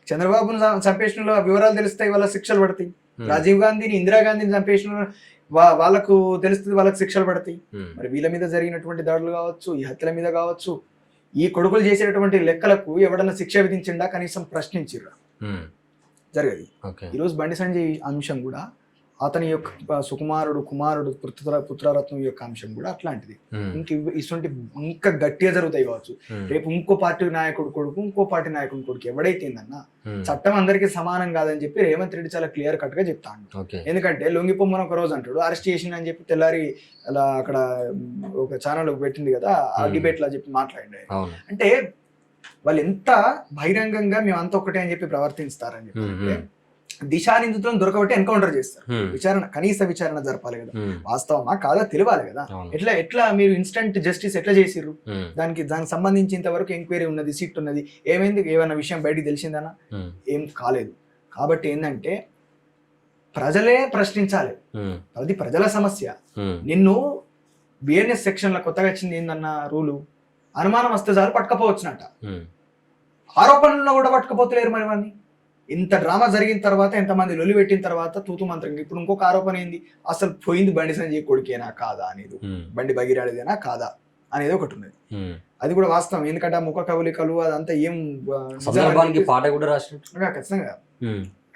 చంద్రబాబును చంపేసిన వివరాలు తెలుస్తాయి, వాళ్ళ శిక్షలు పడతాయి. రాజీవ్ గాంధీని, ఇందిరాగాంధీని చంపేసిన వాళ్ళకు తెలుస్తుంది, వాళ్ళకి శిక్షలు పడతాయి. మరి వీళ్ళ మీద జరిగినటువంటి దాడులు కావచ్చు, ఈ హత్యల మీద కావచ్చు, ఈ కొడుకులు చేసేటటువంటి లెక్కలకు ఎవడన్నా శిక్ష విధించిండా? కనీసం ప్రశ్నించిర్రా? జరగదు. ఈరోజు బండి సంజయ్ అంశం కూడా, అతని యొక్క కుమారుడు పుత్రరత్నం యొక్క అంశం కూడా అట్లాంటిది. ఇటువంటి ఇంకా గట్టిగా జరుగుతాయి కావచ్చు. రేపు ఇంకో పార్టీ నాయకుడు కొడుకు, ఇంకో పార్టీ నాయకుడి కొడుకు ఎవడైతే ఏందన్నా చట్టం అందరికీ సమానం కాదని చెప్పి రేవంత్ రెడ్డి చాలా క్లియర్ కట్ గా చెప్తాను. ఎందుకంటే లొంగిపోమ్మని ఒక రోజు అంటాడు, అరెస్ట్ చేసిన అని చెప్పి తెల్లారి అలా అక్కడ ఒక ఛానల్ పెట్టింది కదా, ఆ డిబేట్ లా చెప్పి మాట్లాడే. అంటే వాళ్ళు ఎంత బహిరంగంగా మేమంతా ఒకటే అని చెప్పి ప్రవర్తిస్తారని చెప్పి దిశా నిందితులను దొరకబట్టి ఎన్కౌంటర్ చేస్తారు. కనీస విచారణ జరపాలి కదా, వాస్తవమా కాదా తెలియాలి కదా. ఎట్లా మీరు ఇన్స్టంట్ జస్టిస్ ఎట్లా చేసిర్రు? దానికి సంబంధించి ఇంతవరకు ఎంక్వైరీ ఉన్నది, సిట్ ఉన్నది, ఏమైంది? ఏమైనా విషయం బయటికి తెలిసిందనా? ఏం కాలేదు. కాబట్టి ఏంటంటే ప్రజలే ప్రశ్నించాలి. అది ప్రజల సమస్య. నిన్ను బిఎన్ఎస్ సెక్షన్ లో కొత్తగా వచ్చింది ఏందన్న రూలు, అనుమానం వస్తే చాలు పట్టుకపోవచ్చునట. ఆరోపణల్లో కూడా పట్టుకపోతలేరు. మరి వాడిని ఇంత డ్రామా జరిగిన తర్వాత, ఎంతమంది లొల్లి పెట్టిన తర్వాత తూతు మంత్రంగా ఇప్పుడు ఇంకొక ఆరోపణ ఏంది? అసలు పోయింది బండి సంజయ్ కొడుకేనా కాదా అనేది, బండి భగీరథేనా కాదా అనేది ఒకటి ఉన్నది. అది కూడా వాస్తవం, ఎందుకంటే ఆ ముఖ కవలికలు అదంతా ఏం సందర్భానికి పాట కూడా రాసినట్టు ఖచ్చితంగా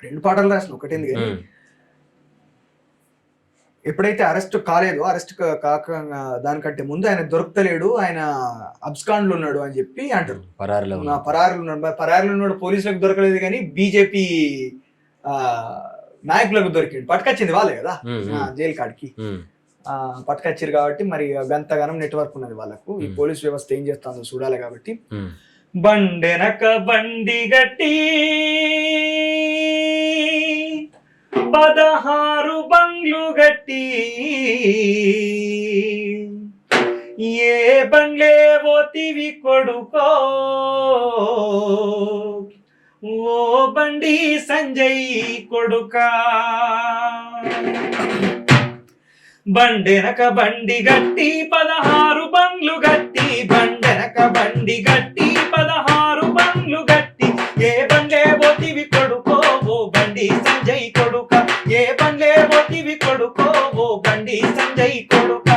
2 పాటలు రాసిన, ఒకటేంది కానీ ఎప్పుడైతే అరెస్ట్ కాలేదో, అరెస్ట్ కాక దానికంటే ముందు ఆయన దొరుకుతలేడు, ఆయన అబ్స్కాండ్లో ఉన్నాడు అని చెప్పి అంటారు. పరారులో ఉన్నాడు, పోలీసులకు దొరకలేదు కానీ బీజేపీ నాయకులకు దొరికింది, పట్టుకొచ్చింది వాళ్ళే కదా జైలు కాడికి పట్టుకొచ్చారు కాబట్టి మరి గంతగానం నెట్వర్క్ ఉన్నది వాళ్ళకు. ఈ పోలీస్ వ్యవస్థ ఏం చేస్తుందో చూడాలి కాబట్టి. బండెనక బండి గట్టి 16 బంగ్లు గట్టి ఏ బంగ్లే పోతివి కొడుకో ఓ బండి సంజయ్ కొడుకా, బండెనక బండి గట్టి 16 బంగ్లు గట్టి, బండెనక బండి గట్టి 16 బంగ్లు గట్టి ఏ బండ్లే పోతివి కొడుకో ఓ బండి సంజయ్ కొడుక, ఏ బండ్లే పోతివి కొడుకో ఓ బండి సంజయ్ కొడుక.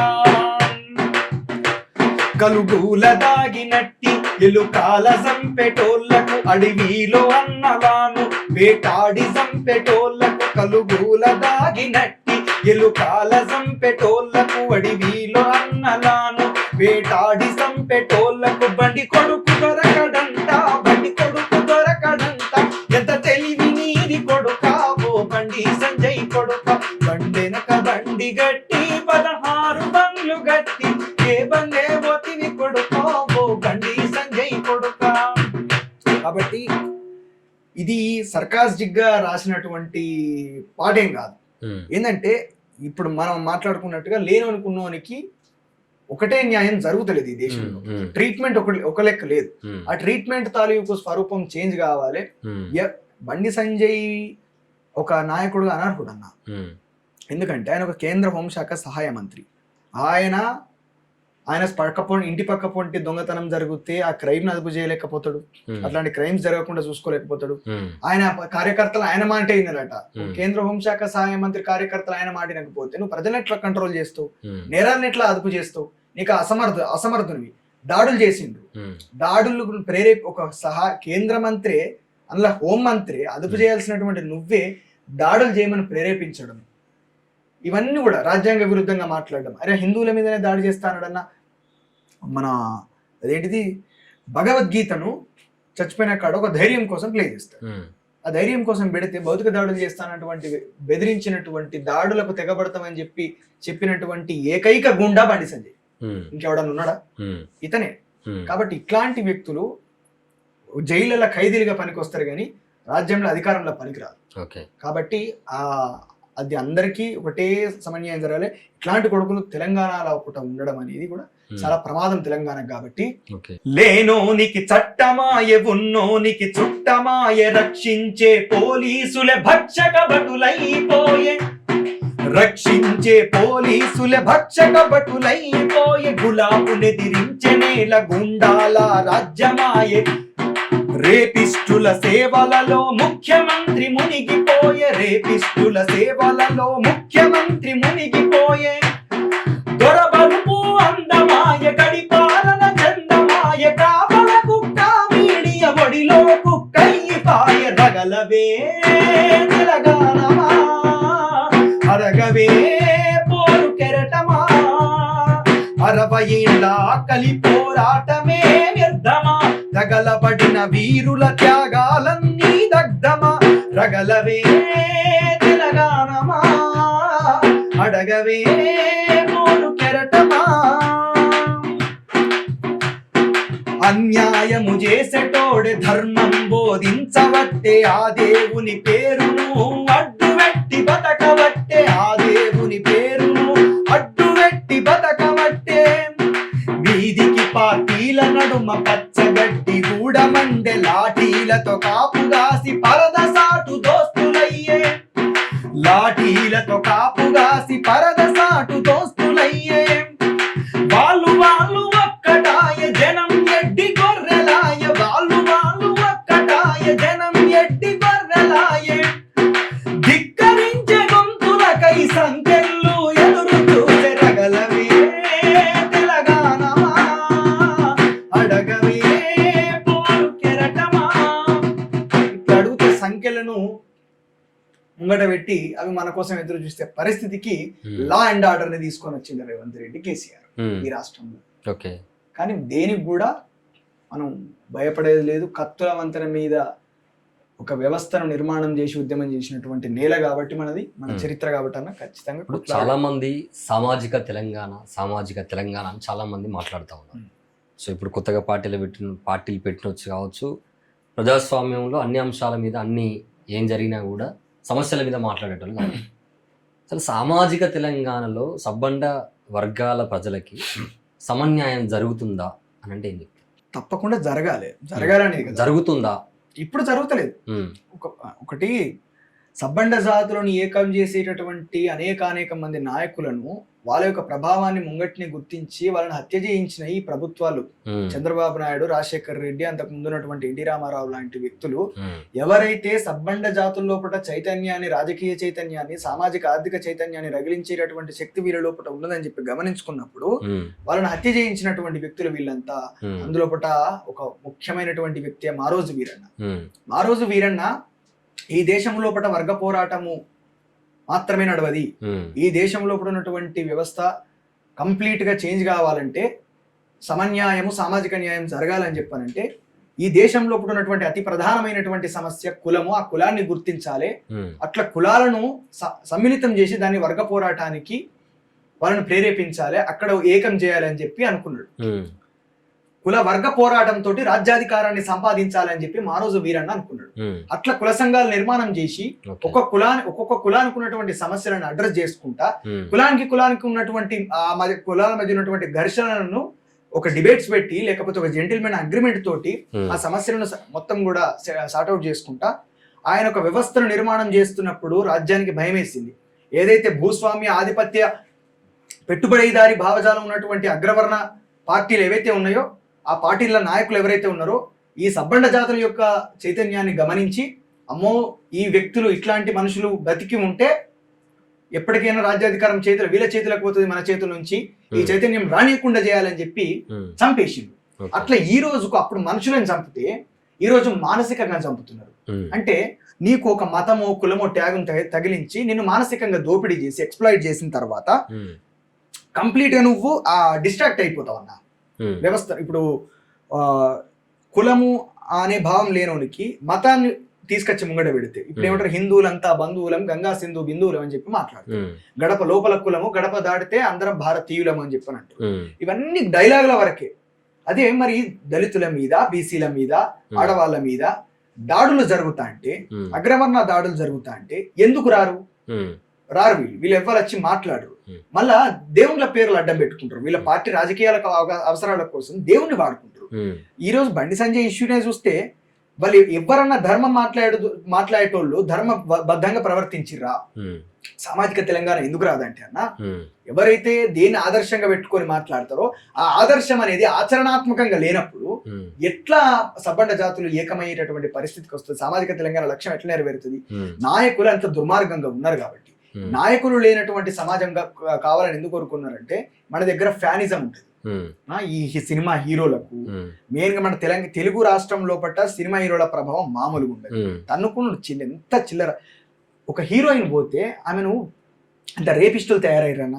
కలుగుల దాగినట్టి ఎలుకాల సంపెటోళ్లకు అడవిలో అన్నలాను వేటాడి సంపెటోళ్లకు, కలుగుల దాగినట్టి ఎలుకాల సంపెటోళ్లకు అడవిలో అన్నలాను వేటాడి సంపెటోళ్లకు బండి కొడుకు దొరకడంట, బండి కొడుకు దొరకడంట, ఎంత తెలివి నీది కొడుక ఓ బండి సంజయ్ కొడుక, బండెనక బండి గట్టి 16 బంగ్లు గట్టి ఏ బండే పోతివి కొడుకో ఓ బండి సంజయ్ కొడుక. కాబట్టి ఇది సర్కాస్టిక్ గా రాసినటువంటి పాటేం కాదు. ఏంటంటే ఇప్పుడు మనం మాట్లాడుకున్నట్టుగా లేననుకున్నోనికి ఒకటే న్యాయం జరుగుతలేదు ఈ దేశంలో. ట్రీట్మెంట్ ఒక లెక్క లేదు. ఆ ట్రీట్మెంట్ తాలూకు స్వరూపం చేంజ్ కావాలి. బండి సంజయ్ ఒక నాయకుడుగా అనర్హుడు అన్న, ఎందుకంటే ఆయన ఒక కేంద్ర హోంశాఖ సహాయ మంత్రి. ఆయన ఇంటి పక్క పొంటి దొంగతనం జరిగితే ఆ క్రైమ్ ని అదుపు చేయలేకపోతాడు, అట్లాంటి క్రైమ్స్ జరగకుండా చూసుకోలేకపోతాడు. ఆయన కార్యకర్తలు ఆయన మాట అయినారట. కేంద్ర హోంశాఖ సహాయ మంత్రి కార్యకర్తలు ఆయన మాటినకపోతే నువ్వు ప్రజలను ఎట్లా కంట్రోల్ చేస్తావు, నేరాలను ఎట్లా అదుపు చేస్తావు? నీకు అసమర్థునివి. దాడులు చేసిండు, దాడులు ఒక కేంద్ర మంత్రి అందులో హోం మంత్రి అదుపు చేయాల్సినటువంటి నువ్వే దాడులు చేయమని ప్రేరేపించడం, ఇవన్నీ కూడా రాజ్యాంగ విరుద్ధంగా మాట్లాడడం. అరే హిందువుల మీదనే దాడి చేస్తానడన్నా, మన అదేంటిది భగవద్గీతను చచ్చిపోయిన కాడ ఒక ధైర్యం కోసం ప్లే చేస్తాడు. ఆ ధైర్యం కోసం పెడితే భౌతిక దాడులు చేస్తానటువంటి బెదిరించినటువంటి దాడులకు తెగబడతామని చెప్పినటువంటి ఏకైక గుండా బండి సంజయ్. ఇంకెవడన్నా ఉన్నాడా? ఇతనే. కాబట్టి ఇట్లాంటి వ్యక్తులు జైళ్ళ ఖైదీలుగా పనికొస్తారు కానీ రాజ్యంలో అధికారంలో పనికిరాదు. కాబట్టి అది అందరికీ ఒకటే సమన్వయం జరగాలి. ఇట్లాంటి కొడుకులు తెలంగాణలో ఒకటి ఉండడం అనేది కూడా చాలా ప్రమాదం తెలంగాణకు. కాబట్టి లేనోనికి చట్టమాయ ఉన్నోనికి చుట్టమాయ రక్షించే పోలీసుల భక్షక భటులైపోయే, రక్షించే పోలీసుల భక్షక భటులైపోయే, గులాబునెదిరించే నేల గుండాల రాజ్యమాయే, రేపిస్టుల సేవలలో ముఖ్యమంత్రి మునిగిపోయే, రేపిస్టుల సేవలలో ముఖ్యమంత్రి మునిగిపోయే, దొరబలుపు అందమాయ గడిపాలన చందమాయ, కాపల కుక్క మీడియ ఒడిలో కుక్కయ్యిపాయ, రగలవే తెలంగాణమా అరగవే పోరు కెరటమా, 60 ఏళ్ళ ఆకలి పోరాటమే వ్యర్థమా, తగలబడిన వీరుల త్యాగాలన్నీ దగ్ధమా, రగలవే తెలంగాణమా అడగవే పోరు కెరటమా. అన్యాయము చేసేటోడే ధర్మం బోధించవట్టే, ఆ దేవుని పేరును అడ్డువెట్టి బతకవట్టే, ఆ దేవుని పేరును అడ్డువెట్టి బతకవట్టే, వీధికి పార్టీల నడుమ పచ్చగడ్డి గూడమండే, లాఠీలతో కాపుగాసి పరదసాటు దోస్తులయ్యే, లాఠీలతో కాపుగాసి పరదసాటు దోస్తులయ్యే, వాళ్ళు ఒక్కటాయ జనం ఎడ్డి గొర్రెలాయ, వాళ్ళు ఒక్కటాయ జనం ఎడ్డి గొర్రెలాయే, ధిక్కరించే గొంతులకై సంఖ్యలు ఎదురు చూసే, రగలవే తెలంగాణమా ముంగట పెట్టి అవి మన కోసం ఎదురు చూస్తే పరిస్థితికి లా అండ్ ఆర్డర్ ని తీసుకొని వచ్చింది రేవంత్ రెడ్డి, కేసీఆర్ ఈ రాష్ట్రంలో. ఓకే. కానీ దేనికి కూడా మనం భయపడేది లేదు. కత్తుల వంతెన మీద ఒక వ్యవస్థను నిర్మాణం చేసి ఉద్యమం చేసినటువంటి నేల కాబట్టి మనది, మన చరిత్ర కాబట్టి అన్న ఖచ్చితంగా. ఇప్పుడు చాలా మంది సామాజిక తెలంగాణ అని చాలా మంది మాట్లాడుతూ ఉన్నారు. సో ఇప్పుడు కొత్తగా పార్టీలు పెట్టినొచ్చు కావచ్చు, ప్రజాస్వామ్యంలో అన్ని అంశాల మీద అన్ని ఏం జరిగినా కూడా సమస్యల మీద మాట్లాడేటోళ్ళు కాదు. అసలు సామాజిక తెలంగాణలో సబ్బండ వర్గాల ప్రజలకి సమన్యాయం జరుగుతుందా అని అంటే ఏం చెప్తారు? తప్పకుండా జరగాలని జరుగుతుందా? ఇప్పుడు జరుగుతలేదు. ఒకటి సబ్బండ జాతులను ఏకం చేసేటటువంటి అనేక మంది నాయకులను, వాళ్ళ యొక్క ప్రభావాన్ని ముంగటిని గుర్తించి వాళ్ళని హత్య చేయించిన ఈ ప్రభుత్వాలు, చంద్రబాబు నాయుడు, రాజశేఖర్ రెడ్డి, అంతకు ముందున్నటువంటి ఎన్టీ రామారావు లాంటి వ్యక్తులు ఎవరైతే సబ్బండ జాతుల లోపల చైతన్యాన్ని, రాజకీయ చైతన్యాన్ని, సామాజిక ఆర్థిక చైతన్యాన్ని రగిలించేటటువంటి శక్తి వీళ్ళ లోపల ఉన్నదని చెప్పి గమనించుకున్నప్పుడు వాళ్ళని హత్య చేయించినటువంటి వ్యక్తులు వీళ్ళంతా. అందులోపట ఒక ముఖ్యమైనటువంటి వ్యక్తి మారోజు వీరన్న. ఈ దేశం లోపల వర్గ పోరాటము మాత్రమే నడవది. ఈ దేశం లోపల ఉన్నటువంటి వ్యవస్థ కంప్లీట్ గా చేంజ్ కావాలంటే, సమన్యాయము, సామాజిక న్యాయం జరగాలని చెప్పానంటే, ఈ దేశం లోపల ఉన్నటువంటి అతి ప్రధానమైనటువంటి సమస్య కులము. ఆ కులాన్ని గుర్తించాలి. అట్లా కులాలను సమ్మిళితం చేసి దాన్ని వర్గ పోరాటానికి వాళ్ళని ప్రేరేపించాలి, అక్కడ ఏకం చేయాలి అని చెప్పి అనుకున్నాడు. కుల వర్గ పోరాటంతో రాజ్యాధికారాన్ని సంపాదించాలని చెప్పి మారోజు వీరన్న అనుకున్నాడు. అట్లా కుల సంఘాలు నిర్మాణం చేసి ఒక్కొక్క కులానికి ఉన్నటువంటి సమస్యలను అడ్రస్ చేసుకుంటా, కులానికి ఉన్నటువంటి కులాల మధ్య ఉన్నటువంటి ఘర్షణలను ఒక డిబేట్స్ పెట్టి, లేకపోతే ఒక జెంటిల్మెన్ అగ్రిమెంట్ తోటి ఆ సమస్యలను మొత్తం కూడా సార్ట్అవుట్ చేసుకుంటా ఆయన ఒక వ్యవస్థను నిర్మాణం చేస్తున్నప్పుడు రాజ్యానికి భయం వేసింది. ఏదైతే భూస్వామ్య ఆధిపత్య పెట్టుబడిదారి భావజాలం ఉన్నటువంటి అగ్రవర్ణ పార్టీలు ఏవైతే ఉన్నాయో, ఆ పార్టీల నాయకులు ఎవరైతే ఉన్నారో ఈ సబ్బండ జాతుల యొక్క చైతన్యాన్ని గమనించి, అమ్మో ఈ వ్యక్తులు ఇట్లాంటి మనుషులు బతికి ఉంటే ఎప్పటికైనా రాజ్యాధికారం వీళ్ళ చేతులకు పోతుంది, మన చేతుల నుంచి ఈ చైతన్యం రానియకుండా చేయాలని చెప్పి చంపేసిండు. అట్లా ఈ రోజుకు అప్పుడు మనుషులను చంపితే ఈ రోజు మానసికంగా చంపుతున్నారు. అంటే నీకు ఒక మతమో కులమో ట్యాగం తగిలించి నిన్ను మానసికంగా దోపిడీ చేసి ఎక్స్ప్లాయిట్ చేసిన తర్వాత కంప్లీట్ గా నువ్వు డిస్ట్రాక్ట్ అయిపోతావు అన్న వ్యవస్థ. ఇప్పుడు కులము అనే భావం లేనోనికి మతాన్ని తీసుకొచ్చి ముంగడ పెడితే ఇప్పుడు ఏమంటారు, హిందువులంతా బంధువులం, గంగా సింధు బిందువులం అని చెప్పి మాట్లాడుతారు. గడప లోపల కులము, గడప దాటితే అందరం భారతీయులం అని చెప్పని అంటారు. ఇవన్నీ డైలాగుల వరకే. అదే మరి దళితుల మీద, బీసీల మీద, ఆడవాళ్ళ మీద దాడులు జరుగుతా అంటే, అగ్రవర్ణ దాడులు జరుగుతా అంటే ఎందుకు రారు? వీళ్ళు ఎవరు వచ్చి మాట్లాడరు. మళ్ళా దేవుళ్ళ పేర్లు అడ్డం పెట్టుకుంటారు. వీళ్ళ పార్టీ రాజకీయాల అవసరాల కోసం దేవుణ్ణి వాడుకుంటారు. ఈ రోజు బండి సంజయ్ ఇష్యూనే చూస్తే వాళ్ళు ఎవరన్నా ధర్మం మాట్లాడేటోళ్ళు ధర్మబద్ధంగా ప్రవర్తించిర్రా? సామాజిక తెలంగాణ ఎందుకు రాదంటే అన్న, ఎవరైతే దేన్ని ఆదర్శంగా పెట్టుకొని మాట్లాడతారో ఆ ఆదర్శం అనేది ఆచరణాత్మకంగా లేనప్పుడు ఎట్లా సబ్బండ జాతులు ఏకమయ్యేటటువంటి పరిస్థితికి వస్తుంది? సామాజిక తెలంగాణ లక్ష్యం ఎట్లా నెరవేరుతుంది? నాయకులు అంత దుర్మార్గంగా ఉన్నారు కాబట్టి. నాయకులు లేనటువంటి సమాజంగా కావాలని ఎందుకు కోరుకున్నారంటే, మన దగ్గర ఫ్యానిజం ఉంటుంది. ఈ సినిమా హీరోలకు మెయిన్ గా మన తెలుగు రాష్ట్రం లోపల సినిమా హీరోల ప్రభావం మామూలుగా ఉండదు. తన్నుకున్న ఎంత చిల్లర. ఒక హీరోయిన్ పోతే ఆమెను అంటే రేపిస్టులు తయారయ్యారన్న.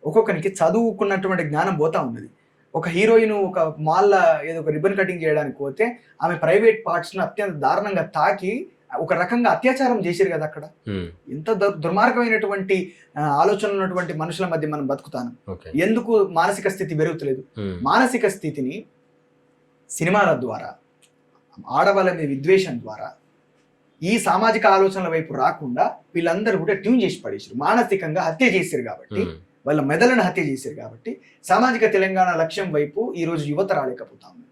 ఒక్కొక్కరికి చదువుకున్నటువంటి జ్ఞానం పోతా ఉన్నది. ఒక హీరోయిన్ ఒక మాల్లో ఏదో ఒక రిబన్ కటింగ్ చేయడానికి పోతే ఆమె ప్రైవేట్ పార్ట్స్ ను అత్యంత దారుణంగా తాకి ఒక రకంగా అత్యాచారం చేశారు కదా. అక్కడ ఎంత దుర్మార్గమైనటువంటి ఆలోచనలు ఉన్నటువంటి మనుషుల మధ్య మనం బతుకుతాను. ఎందుకు మానసిక స్థితి పెరుగుతలేదు? మానసిక స్థితిని సినిమాల ద్వారా, ఆడవాళ్ళ మీద విద్వేషం ద్వారా, ఈ సామాజిక ఆలోచనల వైపు రాకుండా వీళ్ళందరూ కూడా ట్యూన్ చేసి పడేసారు. మానసికంగా హత్య చేశారు కాబట్టి, వాళ్ళ మెదడును హత్య చేశారు కాబట్టి సామాజిక తెలంగాణ లక్ష్యం వైపు ఈరోజు యువత రాలేకపోతా ఉంది.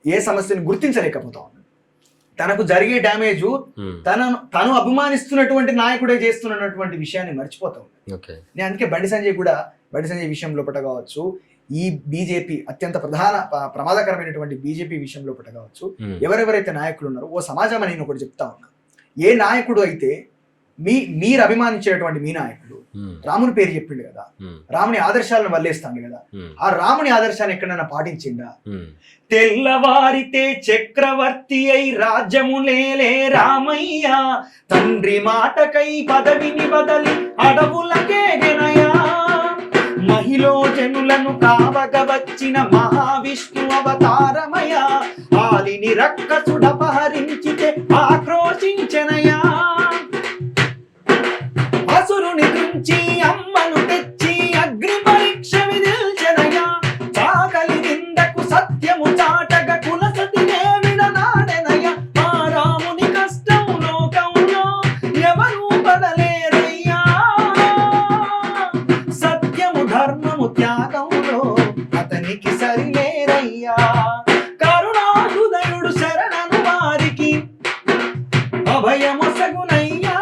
ఏ సమస్యను గుర్తించలేకపోతా ఉంది. తనకు జరిగే డ్యామేజ్ తను అభిమానిస్తున్నటువంటి నాయకుడే చేస్తున్నటువంటి విషయాన్ని మర్చిపోతా ఉంది. నేను అందుకే బండి సంజయ్ విషయం లోపల కావచ్చు, ఈ బీజేపీ అత్యంత ప్రమాదకరమైనటువంటి బీజేపీ విషయం లోపల కావచ్చు, ఎవరెవరైతే నాయకులు ఉన్నారో ఓ సమాజం అని నేను ఒకటి చెప్తా ఉన్నా. ఏ నాయకుడు అయితే మీరు అభిమానించేటువంటి మీ నాయకుడు రాముని పేరు చెప్పిండు కదా, రాముని ఆదర్శాలను వల్లేస్తాడు కదా, ఆ రాముని ఆదర్శాన్ని ఎక్కడైనా పాటించిండా? తెల్లవారితే చక్రవర్తి అయి రాజ్యము లేలే రామయ్య, తండ్రి మాటకై పదవిని బదలి అడవులకే గెనయా, మహిళ జనులను కావగ వచ్చిన మహావిష్ణు అవతారమయ, ఆలిని రక్కసుడపహరించితే ఆక్రోశించనయా, అసురుని నుంచి అమ్మను తెచ్చి అగ్ని పరీక్ష విధించనయా, చాకలి నిందకు సత్యము చాటగ కులసతినే విడనాడెనయ, ఆ రాముని కష్టం లోకంలో ఎవరూ పడలేరయ్యా, సత్యము ధర్మము త్యాగంలో అతనికి సరిలేరయ్యా, కరుణా హృదయుడు శరణను వారికి అభయమొసగునయ్యా,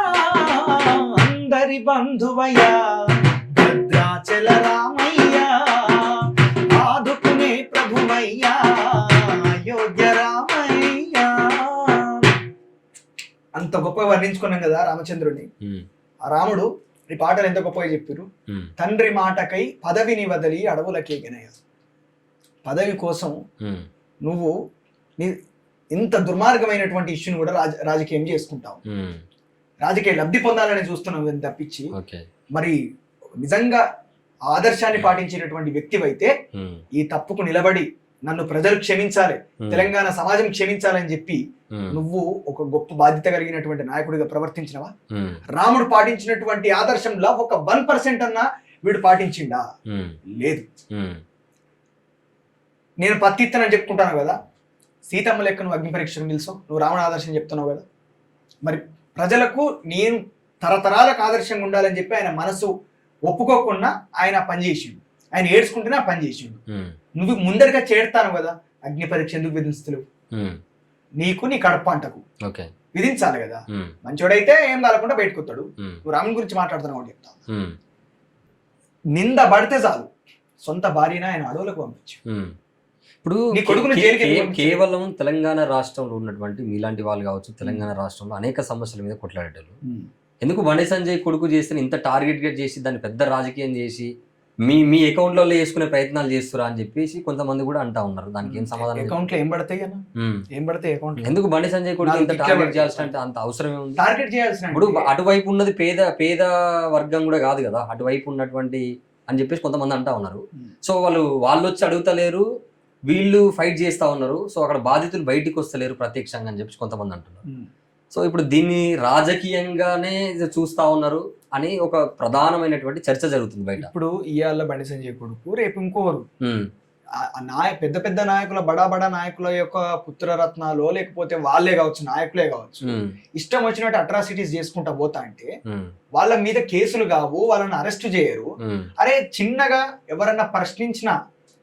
అందరి బంధువయ్యా భద్రాచల రామయ్యా, ఆదుకునే ప్రభువయ్యా అయోధ్య రామయ్యా. అంత గొప్పగా వర్ణించుకున్నాం కదా రామచంద్రుడిని. ఆ రాముడు ఈ పాటలు ఎంత గొప్పగా చెప్పారు. తండ్రి మాటకై పదవిని వదిలి అడవులకే గెనయ. పదవి కోసం నువ్వు ఇంత దుర్మార్గమైనటువంటి ఇష్యూని కూడా రాజకీయం చేసుకుంటావు, రాజకీయ లబ్ధి పొందాలని చూస్తున్నావు అని తప్పించి, మరి నిజంగా ఆదర్శాన్ని పాటించేటటువంటి వ్యక్తివైతే ఈ తప్పుకు నిలబడి నన్ను ప్రజలు క్షమించాలి, తెలంగాణ సమాజం క్షమించాలని చెప్పి నువ్వు ఒక గొప్ప బాధ్యత కలిగినటువంటి నాయకుడిగా ప్రవర్తించినవా? రాముడు పాటించినటువంటి ఆదర్శంలో ఒక 1% అన్నా వీడు పాటించిండా? లేదు. నేను పత్తిత్తనని చెప్పుకుంటాను కదా, సీతమ్మ లెక్క నువ్వు అగ్ని పరీక్షను నిలుసావు, నువ్వు రాముడు ఆదర్శం చెప్తున్నావు కదా, మరి ప్రజలకు నేను తరతరాలకు ఆదర్శంగా ఉండాలని చెప్పి ఆయన మనసు ఒప్పుకోకుండా ఆయన పనిచేసిండు, ఆయన ఏడ్చుకుంటేనే ఆ పని చేసిండు. నువ్వు ముందరిగా చేడతాను కదా, అగ్ని పరీక్ష ఎందుకు విధిస్తలేవు? నీకు నీ కడప అంటకు విధించాలి కదా. మంచోడైతే ఏం కాలకుండా బయటకు వస్తాడు. నువ్వు రాముని గురించి మాట్లాడుతున్నావు అని చెప్తాను. నింద పడితే చాలు సొంత భార్యన ఆయన అడవులకు పంపించు. ఇప్పుడు కేవలం తెలంగాణ రాష్ట్రంలో ఉన్నటువంటి మీలాంటి వాళ్ళు కావచ్చు, తెలంగాణ రాష్ట్రంలో అనేక సమస్యల మీద కొట్లాడేటోళ్ళు ఎందుకు బండి సంజయ్ కొడుకు చేస్తే ఇంత టార్గెట్ చేసి దాన్ని పెద్ద రాజకీయం చేసి మీ అకౌంట్ లో వేసుకునే ప్రయత్నాలు చేస్తురా అని చెప్పేసి కొంతమంది కూడా అంటా ఉన్నారు. దానికి ఏం సమాధానం? అకౌంట్ లో ఏం పడతాయి అకౌంట్ ఎందుకు బండి సంజయ్ కొడుకు ఇంత టార్గెట్ చేయాల్సిన అంత అవసరం ఉంది? టార్గెట్ చేయాల్సిన ఇప్పుడు అటువైపు ఉన్నది పేద వర్గం కూడా కాదు కదా, అటువైపు ఉన్నటువంటి అని చెప్పేసి కొంతమంది అంటా ఉన్నారు. సో వాళ్ళు వచ్చి అడుగుతలేరు, వీళ్ళు ఫైట్ చేస్తా ఉన్నారు. సో అక్కడ బాధితులు బయటికి వస్తలేరు ప్రత్యక్షంగా అని చెప్పి కొంతమంది అంటున్నారు. సో ఇప్పుడు దీన్ని రాజకీయంగానే చూస్తా ఉన్నారు అని ఒక ప్రధానమైనటువంటి చర్చ జరుగుతుంది బయట. ఇప్పుడు ఇవాళ బండి సంజయ్ కొడుకు, రేపు ఇంకోరు పెద్ద పెద్ద నాయకుల బడా నాయకుల యొక్క పుత్రరత్నాలు లేకపోతే వాళ్ళే కావచ్చు, నాయకులే కావచ్చు, ఇష్టం వచ్చినట్టు అట్రాసిటీస్ చేసుకుంటా పోతా అంటే వాళ్ళ మీద కేసులు కావు, వాళ్ళని అరెస్ట్ చేయరు. అరే చిన్నగా ఎవరన్నా ప్రశ్నించినా,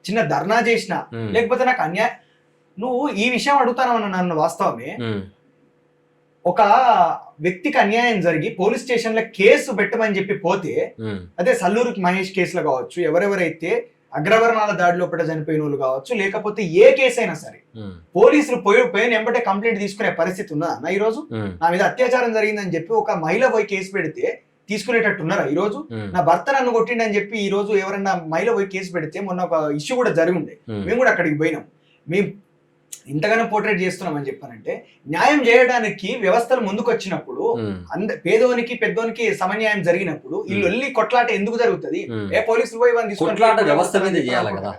చిన్న ధర్నా చేసినా, లేకపోతే నాకు అన్యాయం, నువ్వు ఈ విషయం అడుగుతాను నన్ను, వాస్తవమే ఒక వ్యక్తికి అన్యాయం జరిగి పోలీస్ స్టేషన్ లో కేసు పెట్టమని చెప్పి పోతే, అదే సల్లూరు మహేష్ కేసులో కావచ్చు, ఎవరెవరైతే అగ్రవర్ణాల దాడిలో చనిపోయిన వాళ్ళు కావచ్చు, లేకపోతే ఏ కేసు అయినా సరే పోలీసులు పోయిన ఎంబటే కంప్లైంట్ తీసుకునే పరిస్థితి ఉందా అన్న? ఈ రోజు నా మీద అత్యాచారం జరిగిందని చెప్పి ఒక మహిళ పోయి కేసు పెడితే తీసుకునేటట్టున్నారా? ఈ రోజు నా భర్త నన్ను కొట్టిండని చెప్పి ఈ రోజు ఎవరైనా మహిళ పోయి కేసు పెడితే, మొన్న ఒక ఇష్యూ కూడా జరిగి ఉండే, మేము కూడా అక్కడికి పోయినాం. మేము ఇంతగానో పోర్ట్రేట్ చేస్తున్నాం అని చెప్పారంటే, న్యాయం చేయడానికి వ్యవస్థలు ముందుకు వచ్చినప్పుడు, పేదోనికి పెద్దోనికి సమన్యాయం జరిగినప్పుడు ఇల్లు వెళ్ళి కొట్లాట ఎందుకు జరుగుతుంది? ఏ పోలీసులు పోయి కొట్లాట వ్యవస్థ మీద చేయాలి కదా,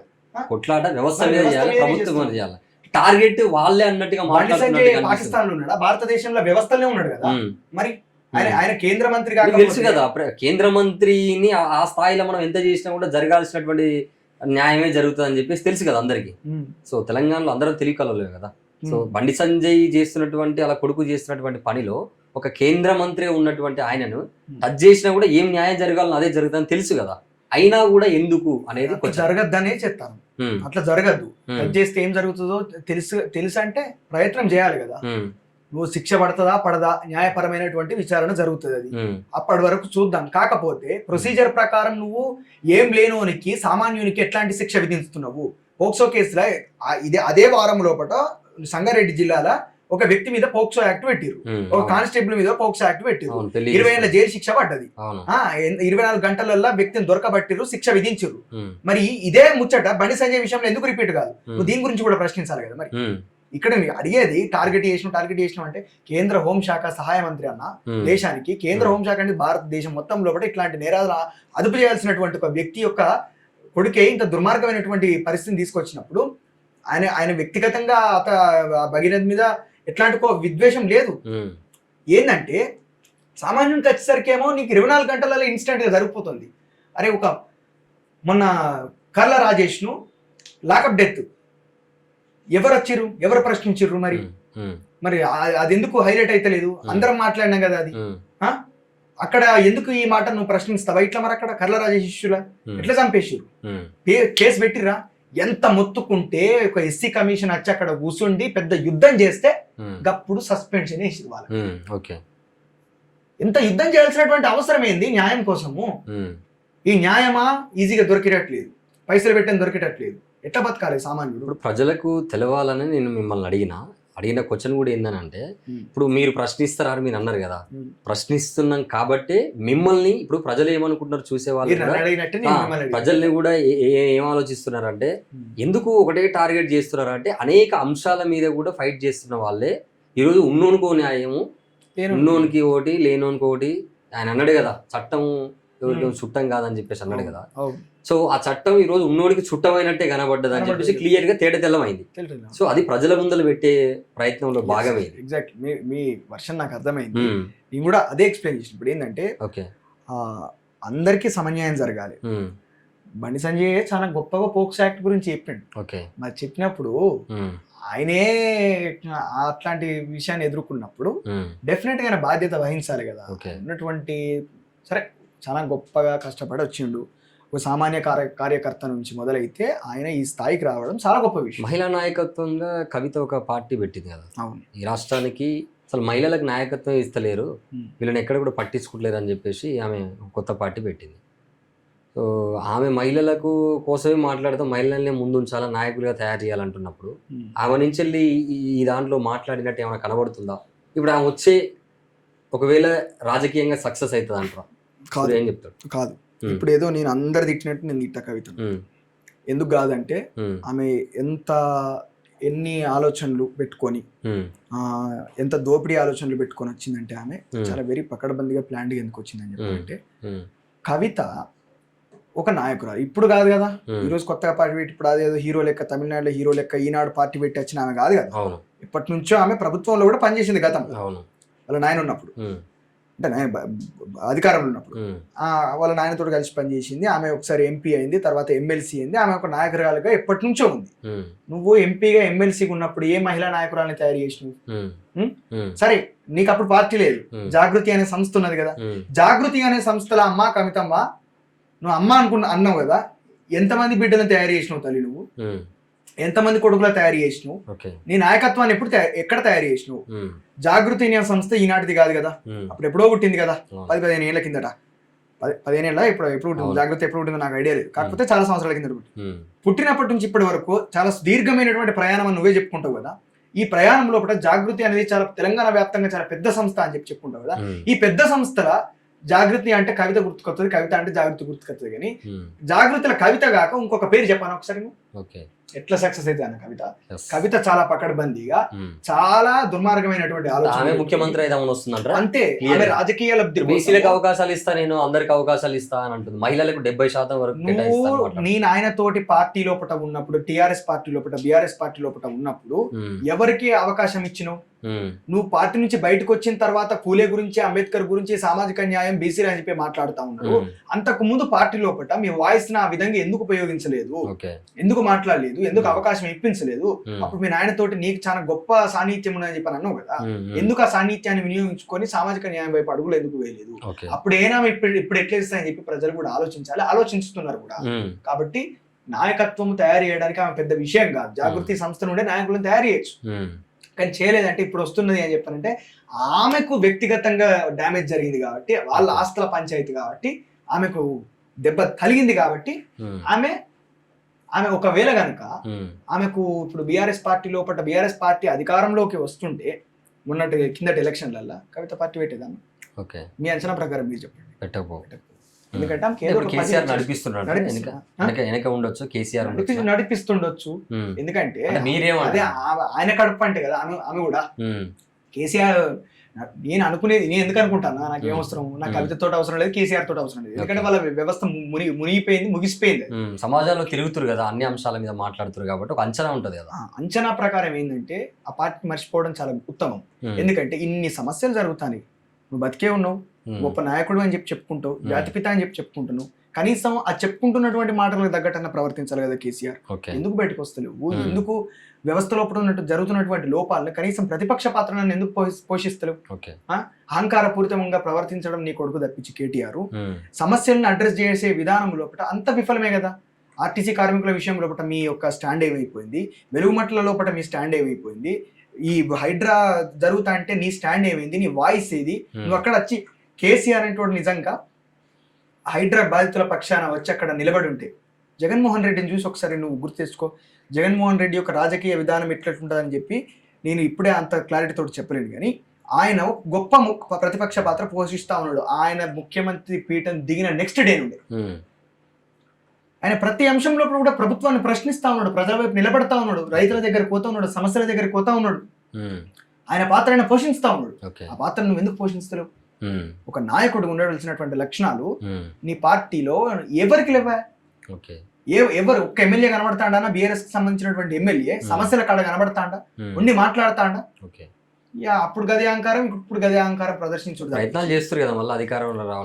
కొట్లాట వ్యవస్థ మీద చేయాలి, ప్రభుత్వం చేయాలి. టార్గెట్ వాళ్ళే అన్నట్టుగా మాట్లాడుతున్నారు. పాకిస్తాన్ లో ఉన్నాడా? భారతదేశంలో వ్యవస్థలనే ఉన్నాడు కదా. మరి ఆయన కేంద్ర మంత్రి తెలుసు కదా, కేంద్ర మంత్రిని ఆ స్థాయిలో మనం ఎంత చేసినా కూడా జరగాల్సినటువంటి న్యాయమే జరుగుతుంది అని చెప్పేసి తెలుసు కదా అందరికి. సో తెలంగాణలో అందరూ తెలియకలలే కదా. సో బండి సంజయ్ చేస్తున్నటువంటి అలా కొడుకు చేస్తున్నటువంటి పనిలో ఒక కేంద్ర మంత్రి ఉన్నటువంటి ఆయనను టచ్ చేసినా కూడా ఏం న్యాయం జరగాలని అదే జరుగుతుందని తెలుసు కదా. అయినా కూడా ఎందుకు అనేది జరగద్దనే చెప్తాను. అట్లా జరగద్దు. టచ్ చేస్తే ఏం జరుగుతుందో తెలుసు అంటే ప్రయత్నం చేయాలి కదా. నువ్వు శిక్ష పడతదా పడదా, న్యాయపరమైనటువంటి విచారణ జరుగుతుంది, అది అప్పటి వరకు చూద్దాం. కాకపోతే ప్రొసీజర్ ప్రకారం నువ్వు ఏం లేనోనికి సామాన్యునికి ఎట్లాంటి శిక్ష విధిస్తున్నావు? పోక్సో కేసులో అదే వారం లోపల సంగారెడ్డి జిల్లాలో ఒక వ్యక్తి మీద పోక్సో యాక్ట్ పెట్టిరు, ఒక కానిస్టేబుల్ మీద పోక్సో యాక్ట్ పెట్టిరు, అవును, పెళ్లి 20 ఏళ్ల జైలు శిక్ష పడ్డది. అవును 24 గంటలలో వ్యక్తిని దొరకబట్టిరు, శిక్ష విధించారు. ఉమ్, మరి ఇదే ముచ్చట బండి సంజయ్ విషయంలో ఎందుకు రిపీట్ కాదు? ఉమ్, నువ్వు దీని గురించి కూడా ప్రశ్నించాలి కదా. మరి ఉమ్, ఇక్కడ నేను అడిగేది టార్గెట్ చేసిన అంటే కేంద్ర హోంశాఖ సహాయ మంత్రి అన్న ఉమ్, దేశానికి, కేంద్ర హోంశాఖ అంటే భారతదేశం మొత్తం లోపల ఇట్లాంటి నేరాలు అదుపు చేయాల్సినటువంటి ఒక వ్యక్తి యొక్క కొడుకే ఇంత దుర్మార్గమైనటువంటి పరిస్థితిని తీసుకొచ్చినప్పుడు ఆయన వ్యక్తిగతంగా భగీరథ్ మీద ఎట్లాంటి విద్వేషం లేదు. ఉమ్, ఏంటంటే సామాన్యునికి వచ్చేసరికేమో నీకు 24 గంటలలో ఇన్స్టెంట్ గా జరిగిపోతుంది. అరే ఒక మొన్న కర్ల రాజేష్ను లాకప్ డెత్ ఎవరు వచ్చిర్రు, ఎవరు ప్రశ్నించిర్రు? మరి ఉమ్, మరి అది ఎందుకు హైలైట్ అయితే లేదు? అందరం మాట్లాడినాం కదా అది. ఉమ్, అక్కడ ఎందుకు ఈ మాట నువ్వు ప్రశ్నిస్తావా? ఇట్లా మరి అక్కడ కర్ల రాజేష్ శిష్యుల ఎట్లా చంపేసిర్రు? ఉమ్, కేసు పెట్టిర్రా? ఎంత మొత్తుకుంటే ఒక ఎస్సీ కమిషన్ వచ్చి అక్కడ కూర్చుండి పెద్ద యుద్ధం చేస్తే ఉమ్, గప్పుడు సస్పెన్షన్ వేసిరు వాళ్ళు. ఉమ్, ఓకే ఎంత యుద్ధం చేయాల్సినటువంటి అవసరం ఏంది న్యాయం కోసము? ఉమ్, ఈ న్యాయమా ఈజీగా దొరికేటట్లేదు, పైసలు పెట్టని దొరికేటట్లేదు. ఎట్లా బతకాలి సామాన్యుడు? ఇప్పుడు ప్రజలకు తెలవాలని నేను మిమ్మల్ని అడిగిన క్వశ్చన్ కూడా ఏందనంటే, ఇప్పుడు మీరు ప్రశ్నిస్తారా అని మీరు అన్నారు కదా, ప్రశ్నిస్తున్నాం కాబట్టి మిమ్మల్ని ఇప్పుడు ప్రజలు ఏమనుకుంటున్నారు చూసేవాళ్ళు మీరు నన్ను కూడా, అడిగినట్టే నేను మిమ్మల్ని అడిగాను. ప్రజల్ని కూడా ఏం ఆలోచిస్తున్నారంటే, ఎందుకు ఒకటే టార్గెట్ చేస్తున్నారు అంటే, అనేక అంశాల మీద కూడా ఫైట్ చేస్తున్న వాళ్ళే ఈరోజు ఉన్నోనుకో న్యాయము, ఉన్నోనికి ఒకటి లేనోనికి ఒకటి. ఆయన అన్నాడు కదా, చట్టం ఎవరికి చుట్టం కాదని చెప్పేసి అన్నాడు కదా. సో ఆ చట్టం ఈ రోజు ఉన్నోడికి చుట్టమైనట్టే కనబడ్డది అని చెప్పేసి క్లియర్ గా తెల్లమైంది. సో అది ప్రజల ముందర పెట్టే ప్రయత్నంలో భాగమే. ఎగ్జాక్ట్లీ మీ వర్షన్ నాకు అర్థమైంది. నేను కూడా అదే ఎక్స్ప్లెయిన్ చేసిన. ఇప్పుడు ఏంటంటే ఓకే, అందరికీ సమన్యాయం జరగాలి. బండి సంజయ్ చాలా గొప్పగా పోక్సో యాక్ట్ గురించి చెప్పిండు. ఓకే, మరి చెప్పినప్పుడు ఆయనే అట్లాంటి విషయాన్ని ఎదుర్కొన్నప్పుడు డెఫినెట్ గా ఆయన బాధ్యత వహించాలి కదా. ఉన్నటువంటి సరే చాలా గొప్పగా కష్టపడి వచ్చిండు, ఒక సామాన్య కార్యకర్త నుంచి మొదలైతే ఆయన ఈ స్థాయికి రావడం చాలా గొప్ప విషయం. మహిళా నాయకత్వంగా కవిత ఒక పార్టీ పెట్టింది కదా. అవును, ఈ రాష్ట్రానికి అసలు మహిళలకు నాయకత్వం ఇస్తలేరు, వీళ్ళని ఎక్కడ కూడా పట్టించుకోలేరు అని చెప్పేసి ఆమె కొత్త పార్టీ పెట్టింది. సో ఆమె మహిళలకు కోసమే మాట్లాడుతూ మహిళల్ని ముందుంచాలా, నాయకులుగా తయారు చేయాలంటున్నప్పుడు ఆమె నుంచి వెళ్ళి ఈ దాంట్లో మాట్లాడినట్టు ఏమైనా కనబడుతుందా? ఇప్పుడు ఆమె వచ్చే ఒకవేళ రాజకీయంగా సక్సెస్ అవుతుంది అంటారా? కాదు, ఏం చెప్తాడు? కాదు. ఇప్పుడు ఏదో నేను అందరు తిట్టినట్టు నేను తిట్ట కవిత ఎందుకు కాదంటే, ఆమె ఎన్ని ఆలోచనలు పెట్టుకొని, ఎంత దోపిడీ ఆలోచనలు పెట్టుకొని వచ్చిందంటే, ఆమె చాలా వెరీ పకడ్బందీగా ప్లాన్గా ఎందుకు వచ్చిందని చెప్పాలంటే, కవిత ఒక నాయకురాలు ఇప్పుడు కాదు కదా, ఈ రోజు కొత్తగా పార్టీ పెట్టి ఇప్పుడు అదేదో హీరో లెక్క, తమిళనాడులో హీరో లెక్క ఈనాడు పార్టీ పెట్టి వచ్చిన ఆమె కాదు కదా. ఇప్పటి నుంచో ఆమె ప్రభుత్వంలో కూడా పనిచేసింది గతం, వాళ్ళ నాయన ఉన్నప్పుడు, అంటే అధికారంలో ఉన్నప్పుడు వాళ్ళ నాయనతో కలిసి పనిచేసింది. ఆమె ఒకసారి ఎంపీ అయింది, తర్వాత ఎమ్మెల్సీ అయింది. ఆమె ఒక నాయకురాలుగా ఎప్పటి నుంచో ఉంది. నువ్వు ఎంపీగా ఎమ్మెల్సీగా ఉన్నప్పుడు ఏ మహిళా నాయకురాలని తయారు చేసినావు? సరే, నీకు అప్పుడు పార్టీ లేదు, జాగృతి అనే సంస్థ ఉన్నది కదా. జాగృతి అనే సంస్థలో అమ్మ కవితమ్మ నువ్వు అమ్మ అన్నావు కదా, ఎంతమంది బిడ్డలను తయారు చేసినావు తల్లి? నువ్వు ఎంతమంది కొడుకులా తయారు చేసినావు? నీ నాయకత్వాన్ని ఎక్కడ తయారు చేసినావు? జాగృతి అనే సంస్థ ఈనాటిది కాదు కదా, అప్పుడు ఎప్పుడో పుట్టింది కదా, 10-15 ఏళ్ల కిందట. 15 ఏళ్ళ ఎప్పుడు పుట్టింది జాగృతి? ఎప్పుడు పుట్టిందో నాకు ఐడియా లేదు, కాకపోతే చాలా సంవత్సరాల కింద పుట్టినప్పటి నుంచి ఇప్పటి వరకు చాలా సుదీర్ఘమైనటువంటి ప్రయాణం అని నువ్వే చెప్పుకుంటావు కదా. ఈ ప్రయాణం లోపల జాగృతి అనేది చాలా తెలంగాణ వ్యాప్తంగా చాలా పెద్ద సంస్థ అని చెప్పుకుంటావు కదా. ఈ పెద్ద సంస్థల జాగృతి అంటే కవిత గుర్తుకొస్తుంది, కవిత అంటే జాగృతి గుర్తుకొస్తుంది. కానీ జాగృతిలో కవిత కాక ఇంకొక పేరు చెప్పాను ఒకసారి. ఎట్లా సక్సెస్ అయితే అన్న కవిత? కవిత చాలా పకడ్బందీగా, చాలా దుర్మార్గమైనటువంటి ఆలోచన. ముఖ్యమంత్రి అంతే, రాజకీయ లబ్ధి. బీసీలకు అవకాశాలు ఇస్తా, నేను అందరికి అవకాశాలు ఇస్తా అని అంటుంది. మహిళలకు 70% వరకు. నువ్వు నేను ఆయన తోటి పార్టీ లోపల ఉన్నప్పుడు, టిఆర్ఎస్ పార్టీ లోపల, బిఆర్ఎస్ పార్టీ లోపల ఉన్నప్పుడు ఎవరికి అవకాశం ఇచ్చినావు? నువ్వు పార్టీ నుంచి బయటకు వచ్చిన తర్వాత పూలే గురించి, అంబేద్కర్ గురించి, సామాజిక న్యాయం, బీసీ అని చెప్పి మాట్లాడుతూ ఉన్నారు. అంతకు ముందు పార్టీ లోపల మీ వాయిస్ ఆ విధంగా ఎందుకు ఉపయోగించలేదు? ఎందుకు మాట్లాడలేదు? ఎందుకు అవకాశం ఇప్పించలేదు? అప్పుడు మీ నాయన తోటి నీకు చాలా గొప్ప సాన్నిధ్యం ఉందని చెప్పి అన్నావు కదా. ఎందుకు ఆ సాన్నిధ్యాన్ని వినియోగించుకొని సామాజిక న్యాయం వైపు అడుగులు ఎందుకు వేయలేదు? అప్పుడు ఏనా ఇప్పుడు ఎట్లా ఇస్తాయని చెప్పి ప్రజలు కూడా ఆలోచించాలి, ఆలోచిస్తున్నారు కూడా. కాబట్టి నాయకత్వం తయారు చేయడానికి ఆమె పెద్ద విషయం కాదు. జాగృతి సంస్థ నుండే నాయకులను తయారు చేయొచ్చు, కానీ చేయలేదంటే ఇప్పుడు వస్తున్నది అని చెప్పారంటే ఆమెకు వ్యక్తిగతంగా డ్యామేజ్ జరిగింది కాబట్టి, వాళ్ళ ఆస్తుల పంచాయతీ కాబట్టి, ఆమెకు దెబ్బ కలిగింది కాబట్టి ఆమె ఆమె ఒకవేళ కనుక ఉమ్, ఆమెకు ఇప్పుడు బీఆర్ఎస్ పార్టీ లోపల బీఆర్ఎస్ పార్టీ అధికారంలోకి వస్తుంటే మొన్నటి కిందటి ఎలక్షన్లల్లో కవిత పార్టీ పెట్టేదాన్ని. ఓకే మీ అంచనా ప్రకారం మీరు చెప్పండి. పెట్టకపో ఎందుకంటే ఆమెకి ఏదో ఇప్పుడు ఒక కేసీఆర్ పదవి నడిపిస్తున్నాడు నడిపిస్తున్నా. వెనక ఉండొచ్చు కేసీఆర్ ఉండొచ్చు. నడిపిస్తుండొచ్చు. ఉమ్, ఎందుకంటే అంటే మీరేమంటారు? అదే ఆయన కడుపు అంటే కదా ఆమె కూడా ఉమ్, కేసీఆర్. నేను అనుకునేది నేను ఎందుకు అనుకుంటాను, నాకు ఏం అవసరం, నాకు కవితతో అవసరం లేదు, కేసీఆర్ తోటి అవసరం లేదు. ఎందుకంటే వాళ్ళ వ్యవస్థ మునిగిపోయింది, ముగిసిపోయింది. సమాజంలో తిరుగుతురు కదా, అన్ని అంశాల మీద మాట్లాడుతున్నారు కాబట్టి ఒక అంచనా ఉంటది కదా. అంచనా ప్రకారం ఏంటంటే ఆ పార్టీ మర్చిపోవడం చాలా ఉత్తమం. ఎందుకంటే ఇన్ని సమస్యలు జరుగుతాయి, నువ్వు బతికే ఉన్నావు, గొప్ప నాయకుడు అని చెప్పి చెప్పుకుంటావు, జాతిపిత అని చెప్పి చెప్పుకుంటున్నావు, కనీసం ఆ చెప్పుకుంటున్నటువంటి మాటలకు తగ్గట్టన్నా ప్రవర్తించాలి కదా కేసీఆర్. ఎందుకు బయటకు వస్తలేవు? ఎందుకు వ్యవస్థ లోపల ఉన్నట్టు జరుగుతున్నటువంటి లోపాలను కనీసం ప్రతిపక్ష పాత్రను ఎందుకు పోషిస్తలేవు? అహంకారపూరితంగా ప్రవర్తించడం నీ కొడుకు తప్పించి కేటీఆర్ సమస్యలను అడ్రస్ చేసే విధానం లోపల అంత విఫలమే కదా. ఆర్టీసీ కార్మికుల విషయం లోపల మీ యొక్క స్టాండ్ ఏమైపోయింది, వెలుగుమట్ల లోపల మీ స్టాండ్ ఏమైపోయింది, ఈ హైడ్రా జరుగుతా అంటే నీ స్టాండ్ ఏమైంది, నీ వాయిస్ ఏది? నువ్వు అక్కడ వచ్చి కేసీఆర్ అనేటువంటి నిజంగా హైడ్రా బాధితుల పక్షాన వచ్చి అక్కడ నిలబడి ఉంటే, జగన్మోహన్ రెడ్డిని చూసి ఒకసారి నువ్వు గుర్తు తెచ్చుకో. జగన్మోహన్ రెడ్డి యొక్క రాజకీయ విధానం ఎట్లుంటుందని చెప్పి నేను ఇప్పుడే అంత క్లారిటీతో చెప్పలేను, కానీ ఆయన గొప్ప ప్రతిపక్ష పాత్ర పోషిస్తా ఉన్నాడు. ఆయన ముఖ్యమంత్రి పీఠం దిగిన నెక్స్ట్ డే నుండి ఆయన ప్రతి అంశంలో కూడా ప్రభుత్వాన్ని ప్రశ్నిస్తా ఉన్నాడు, ప్రజల వైపు నిలబడతా ఉన్నాడు, రైతుల దగ్గర పోతా ఉన్నాడు, సమస్యల దగ్గర పోతా ఉన్నాడు. ఆయన పాత్ర ఆయన పోషిస్తా ఉన్నాడు. ఆ పాత్ర నువ్వు ఎందుకు పోషిస్తలేవు? ఒక నాయకుడు ఉండవలసినటువంటి లక్షణాలు నీ పార్టీలో ఎవరికి లేవా? ఎవరు ఒక్క ఎమ్మెల్యే కనబడతాడా? బీఆర్ఎస్ కి సంబంధించినటువంటి ఎమ్మెల్యే సమస్యల కాడ కనబడతాడా? ఉండి మాట్లాడతాడా? అప్పుడు గదే అహంకారం, ఇప్పుడు గదే అహంకారం ప్రదర్శించుడు ప్రయత్నాలు చేస్తారు కదా, మళ్ళీ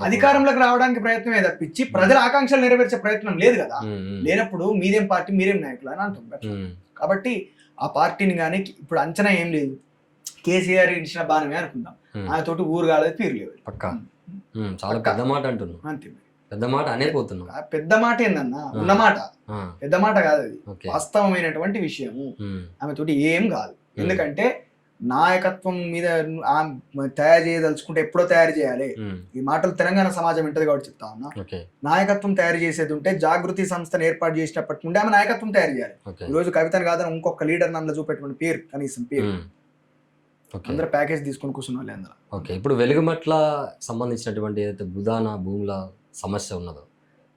అధికారంలోకి రావడానికి ప్రయత్నమే తప్పించి ప్రజల ఆకాంక్షలు నెరవేర్చే ప్రయత్నం లేదు కదా. లేనప్పుడు మీరేం పార్టీ మీరేం నాయకులు అని అంటున్నారు. కాబట్టి ఆ పార్టీని కానీ ఇప్పుడు అంచనా ఏం లేదు. కేసీఆర్ ఇచ్చిన బాణమే అనుకుందాం, ఆయన తోటి ఊరు కాలేదు, పీరు లేదు. పక్కా చాలా పెద్ద మాట అంటున్నావు. అంతే, పెద్ద మాట అనే పోతున్నావు. పెద్ద మాట ఏందన్నా, ఉన్నమాట పెద్ద మాట కాదు, అది వాస్తవమైనటువంటి విషయము. ఆమె తోటి ఏం కాదు. ఎందుకంటే నాయకత్వం మీద తయారు చేయదలుచుకుంటే ఎప్పుడో తయారు చేయాలి. ఈ మాటలు తెలంగాణ సమాజం వింటది కాబట్టి చెప్తా ఉన్నా. నాయకత్వం తయారు చేసేది ఉంటే జాగృతి సంస్థను ఏర్పాటు చేసినప్పటి నుండి ఆమె నాయకత్వం తయారు చేయాలి. ఈ రోజు కవితను కాదని ఇంకొక లీడర్ నన్ను చూపెట్టుకుని పేరు, కనీసం పేరు, అందరూ ప్యాకేజ్ తీసుకొని కూర్చున్న వాళ్ళే అందరూ. ఓకే, ఇప్పుడు వెలుగుమట్ల సంబంధించినటువంటి ఏదైతే బుధాన భూముల సమస్య ఉన్నదో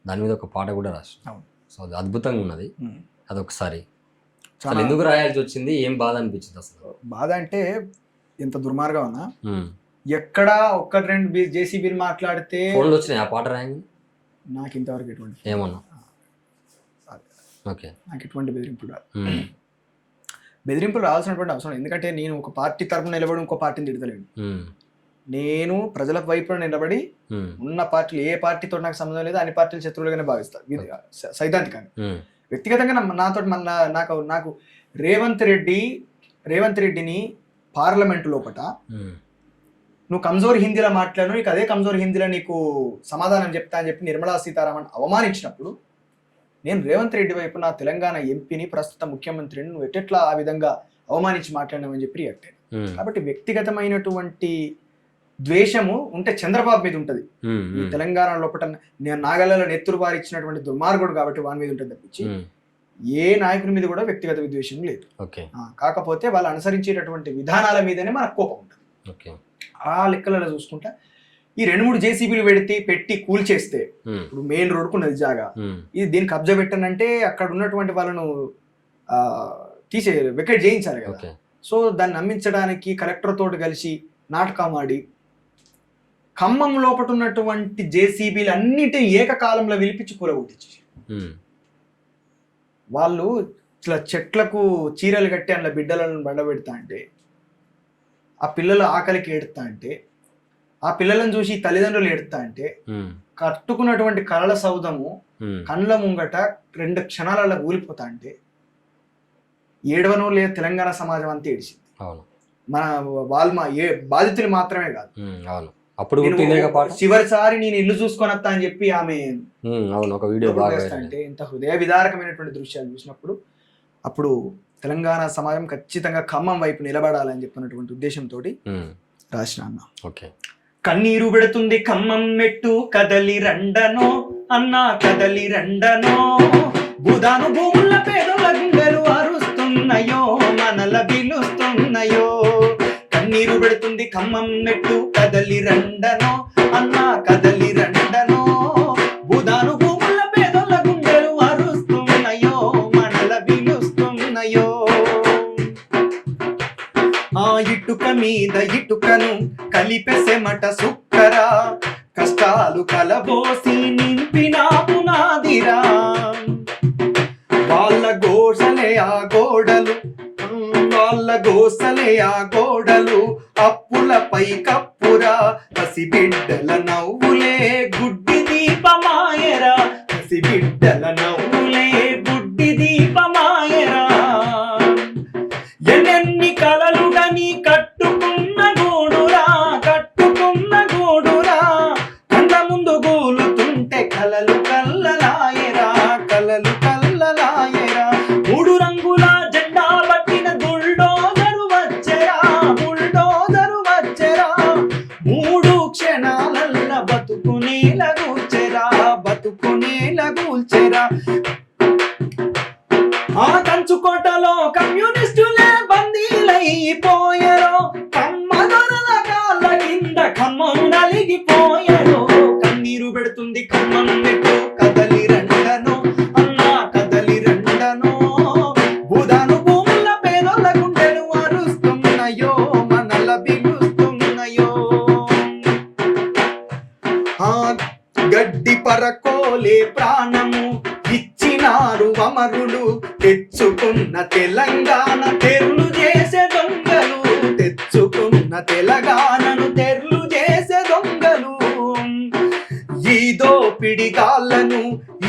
దాని మీద ఒక పాట కూడా రాశారు. సో అది అద్భుతంగా ఉన్నది. అదొకసారి ఎందుకు రాయాల్సి వచ్చింది, ఏం బాధ అనిపించింది అసలు? బాధ అంటే ఎంత దుర్మార్గం అన్నా, ఎక్కడ ఒక్కటి రెండు జేసీబీలు మాట్లాడితే ఫోన్లు వచ్చినాయి ఆ పాట రాయండి. నాకు ఇంతవరకు ఎటువంటి ఏమన్నా ఓకే నాకు ఎటువంటి బెదిరింపులు రావాల్సినటువంటి అవసరం. ఎందుకంటే నేను ఒక పార్టీ తరపున నిలబడి ఇంకో పార్టీని తిడతలేను. నేను ప్రజల వైపున నిలబడి ఉన్న పార్టీలు ఏ పార్టీతో నాకు సంబంధం లేదు, అన్ని పార్టీలు శత్రువులుగానే భావిస్తాను సైద్ధాంతికంగా. వ్యక్తిగతంగా నాతో నాకు రేవంత్ రెడ్డిని పార్లమెంటు లోపల నువ్వు కమ్జోర్ హిందీలో మాట్లాడు, నీకు అదే కమ్జోర్ హిందీలో నీకు సమాధానం చెప్తా అని చెప్పి నిర్మలా సీతారామన్ అవమానించినప్పుడు నేను రేవంత్ రెడ్డి వైపు నా తెలంగాణ ఎంపీని, ప్రస్తుత ముఖ్యమంత్రిని నువ్వు ఎట్లా ఆ విధంగా అవమానించి మాట్లాడినామని చెప్పి రియాక్ట్ అయ్యాను. కాబట్టి వ్యక్తిగతమైనటువంటి ద్వేషము ఉంటే చంద్రబాబు మీద ఉంటది. ఈ తెలంగాణ లోపల నేను నాగలలో నెత్తురు వారిచ్చినటువంటి దుర్మార్గుడు కాబట్టి వాని మీద ఉంటుంది తప్పించి ఏ నాయకుని మీద కూడా వ్యక్తిగత విద్వేషం లేదు. కాకపోతే వాళ్ళు అనుసరించేటటువంటి విధానాల మీదనే మనకు కోపం ఉంటుంది. ఆ లెక్కలలో చూసుకుంటా ఈ 2-3 జేసీబీలు పెట్టి కూల్చేస్తే, ఇప్పుడు మెయిన్ రోడ్కున్నది జాగా, ఇది దీన్ని కబ్జా పెట్టానంటే అక్కడ ఉన్నటువంటి వాళ్ళను వెకేట్ చేయించాలి కదా. సో దాన్ని నమ్మించడానికి కలెక్టర్ తోటి కలిసి నాటకం ఆడి ఖమ్మం లోపల ఉన్నటువంటి జేసీబీలు అన్నిటిని ఏకకాలంలో విలిపించి కూలగొట్టించి వాళ్ళు ఇట్లా చెట్లకు చీరలు కట్టి అందులో బిడ్డలను బండబెడతా అంటే, ఆ పిల్లలు ఆకలికి ఏడుతా అంటే, ఆ పిల్లలను చూసి తల్లిదండ్రులు ఏడుతా అంటే, కట్టుకున్నటువంటి కలల సౌధము కండ్ల ముంగట 2 క్షణాలలో ఊలిపోతా అంటే ఏడవనో లేదు తెలంగాణ సమాజం అంతా ఏడిచింది. మన బాధితులు మాత్రమే కాదు, అప్పుడు చివరిసారి నేను ఇల్లు చూసుకొని వస్తా అని చెప్పి ఆమె ఒక వీడియో అంటే ఇంత హృదయ విదారకమైనటువంటి దృశ్యాలు చూసినప్పుడు అప్పుడు తెలంగాణ సమాజం ఖచ్చితంగా ఖమ్మం వైపు నిలబడాలని చెప్పినటువంటి ఉద్దేశంతో రాసిన అన్న. కన్నీరు పెడుతుంది ఖమ్మం మెట్టు కదలి రండనో అన్నా కదలి రండనో, భూదాను భూముల పేదల గుండెలు అరుస్తున్నాయో మనల పిలుస్తున్నాయో కన్నీరు పెడుతుంది ఖమ్మం మెట్టు కదలి రండనో అన్నా కదలి రండనో భూదాను భూముల పేదల గుండెలు అరుస్తున్నాయో మనల పిలుస్తున్నాయో ఆ ఇటుక మీద ఇటుకను కలిపెసెమట సుక్కరా కష్టాలు కలబోసి నింపిన పునాదిరా వాళ్ళ గోసలే ఆ గోడలు వాళ్ళ గోసలే ఆ గోడలు అప్పులపై కప్పురా పసిబిడ్డల నవ్వులే గుడ్డి దీపమాయరా పసిబిడ్డల నవ్వులే గుడ్డి దీపమాయరా ఎన్నెన్ని కలలు గని కట్టుకున్న గూడురా కట్టుకున్న గూడురా కళ్ళ ముందు గూలుతుంటే కలలు కల్లలాయరా కలలు కల్లలాయరా మూడు రంగుల జెండా పట్టిన బుల్డోజరు వచ్చెరా బుల్డోజరు వచ్చెరా మూడు క్షణాలల్ల బతుకునేల గూల్చెరా బతుకునేల గూల్చెరా ఆ కంచుకోటలో కమ్యూనిస్టులే బందీలైపోయారో కమ్మదొరల కాళ్ళ కింద ఖమ్మం నలిగిపోయారో కన్నీరు పెడుతుంది ఖమ్మం మెట్టు కదలి రండనో అన్నా కదలి రండనో భూదాను భూముల పేదల గుండెలు అరుస్తున్నాయో మనల బిగుస్తున్నాయో ఆ గడ్డి పరకోలే ప్రాణము ఇచ్చినారు అమరులు తెచ్చుకున్న తెలంగాణ తెర్లు చేసే దొంగలు తెచ్చుకున్న తెలంగాణను తెర్లు చేసే దొంగలు ఈ దోపిడిగాళ్ళను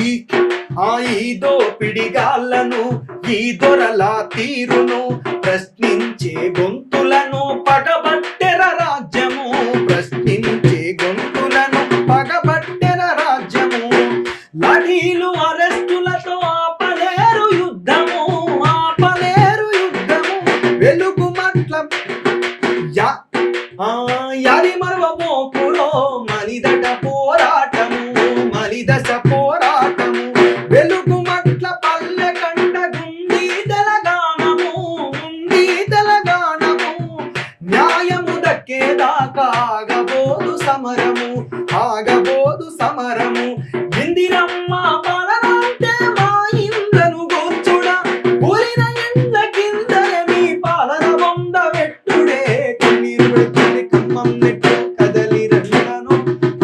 ఈ దోపిడిగాళ్ళను ఈ దొరల తీరును ప్రశ్నించే గొంతులను పగబట్టెర రాజ్యము ప్రశ్నించే గొంతులను పగబట్టెర రాజ్యము లాఠీలు అరెస్టులతో ఆపలేరు యుద్ధము ఆపలేరు యుద్ధము వెలుగు మట్ల యాది మరవబోకురో మలిదట పోరాటము మలిదశ పోరాటము వెలుగు మట్ల పల్లె కంట గుండి తెలంగాణము ఉంది తెలంగాణము న్యాయము దక్కేదాకా ఆగబోదు సమరము ఆగబోదు సమరము ఇందిరమ్మ పాలనంటే మా ఇండ్లను గోర్చుడా ఊరిన ఇండ్ల కిందనే మీ పాలన బొంద వెట్టుడే కన్నీరు పెడుతుంది ఖమ్మం నెట్టు కదలి రండను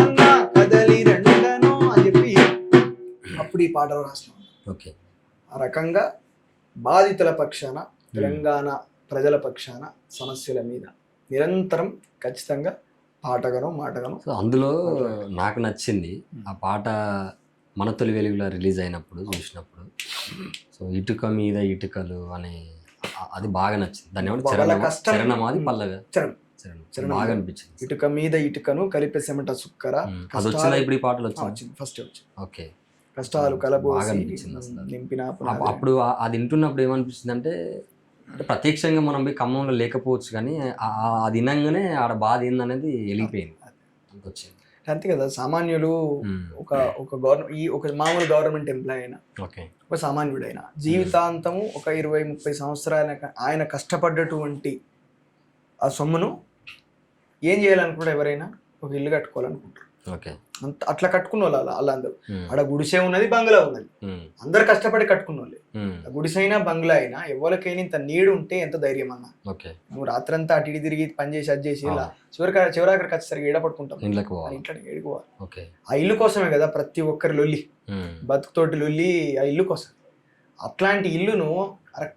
అన్నా కదలి రండను అని చెప్పి అప్పుడు ఈ పాటలు రాసినాం. ఓకే. ఆ రకంగా బాధితుల పక్షాన తెలంగాణ ప్రజల పక్షాన సమస్యల మీద నిరంతరం ఖచ్చితంగా పాటగాను మాటగాను. సో అందులో నాకు నచ్చింది ఆ పాట మన తొలి వెలుగులో రిలీజ్ అయినప్పుడు చూసినప్పుడు. సో ఇటుక మీద ఇటుకలు అనే అది బాగా నచ్చింది. దాన్ని ఏమంటే చరణమాది పల్లవి చరణం బాగా అనిపించింది. ఇటుక మీద ఇటుకను కలిపేసేమంట సుక్కరా అది వచ్చిందా ఇప్పుడు ఈ పాటలు వచ్చింది ఫస్ట్ వచ్చింది. ఓకే. కష్టాలు కలబోసి బాగా అనిపించింది అసలు. నింపిన అప్పుడు అది వింటున్నప్పుడు ఏమనిపిస్తుంది అంటే ప్రత్యక్షంగా మనం పోయి ఖమ్మంలో లేకపోవచ్చు కానీ అది వినంగానే ఆడ బాధ ఏందనేది వెళ్ళిపోయింది. వచ్చింది అంతే కదా. సామాన్యులు ఒక ఒక మామూలు గవర్నమెంట్ ఎంప్లాయ్ అయినా ఒక సామాన్యుడైనా జీవితాంతము ఒక 20-30 సంవత్సరాల ఆయన కష్టపడ్డటువంటి ఆ సొమ్మును ఏం చేయాలనుకుంటారు? ఎవరైనా ఒక ఇల్లు కట్టుకోవాలనుకుంటారు. అంత అట్లా కట్టుకున్న వాళ్ళు వాళ్ళందరూ. ఆడ గుడిసె ఉన్నది, బంగ్లా ఉన్నది, అందరు కష్టపడి కట్టుకున్న వాళ్ళే. గుడిసె అయినా బంగ్లా అయినా ఎవరికైనా ఇంత నీడు ఉంటే ఎంత ధైర్యం అన్నా. నువ్వు రాత్రంతా అటు ఇటు తిరిగి పని చేసి అది చేసి ఇలా చివరాఖరికి వచ్చేసరికి ఏడ పడుకుంటాం, ఇంట్లో ఏడుకోవాలి. ఆ ఇల్లు కోసమే కదా ప్రతి ఒక్కరి లొల్లి, బతుకుతోటి లొల్లి ఆ ఇల్లు కోసం. అట్లాంటి ఇల్లును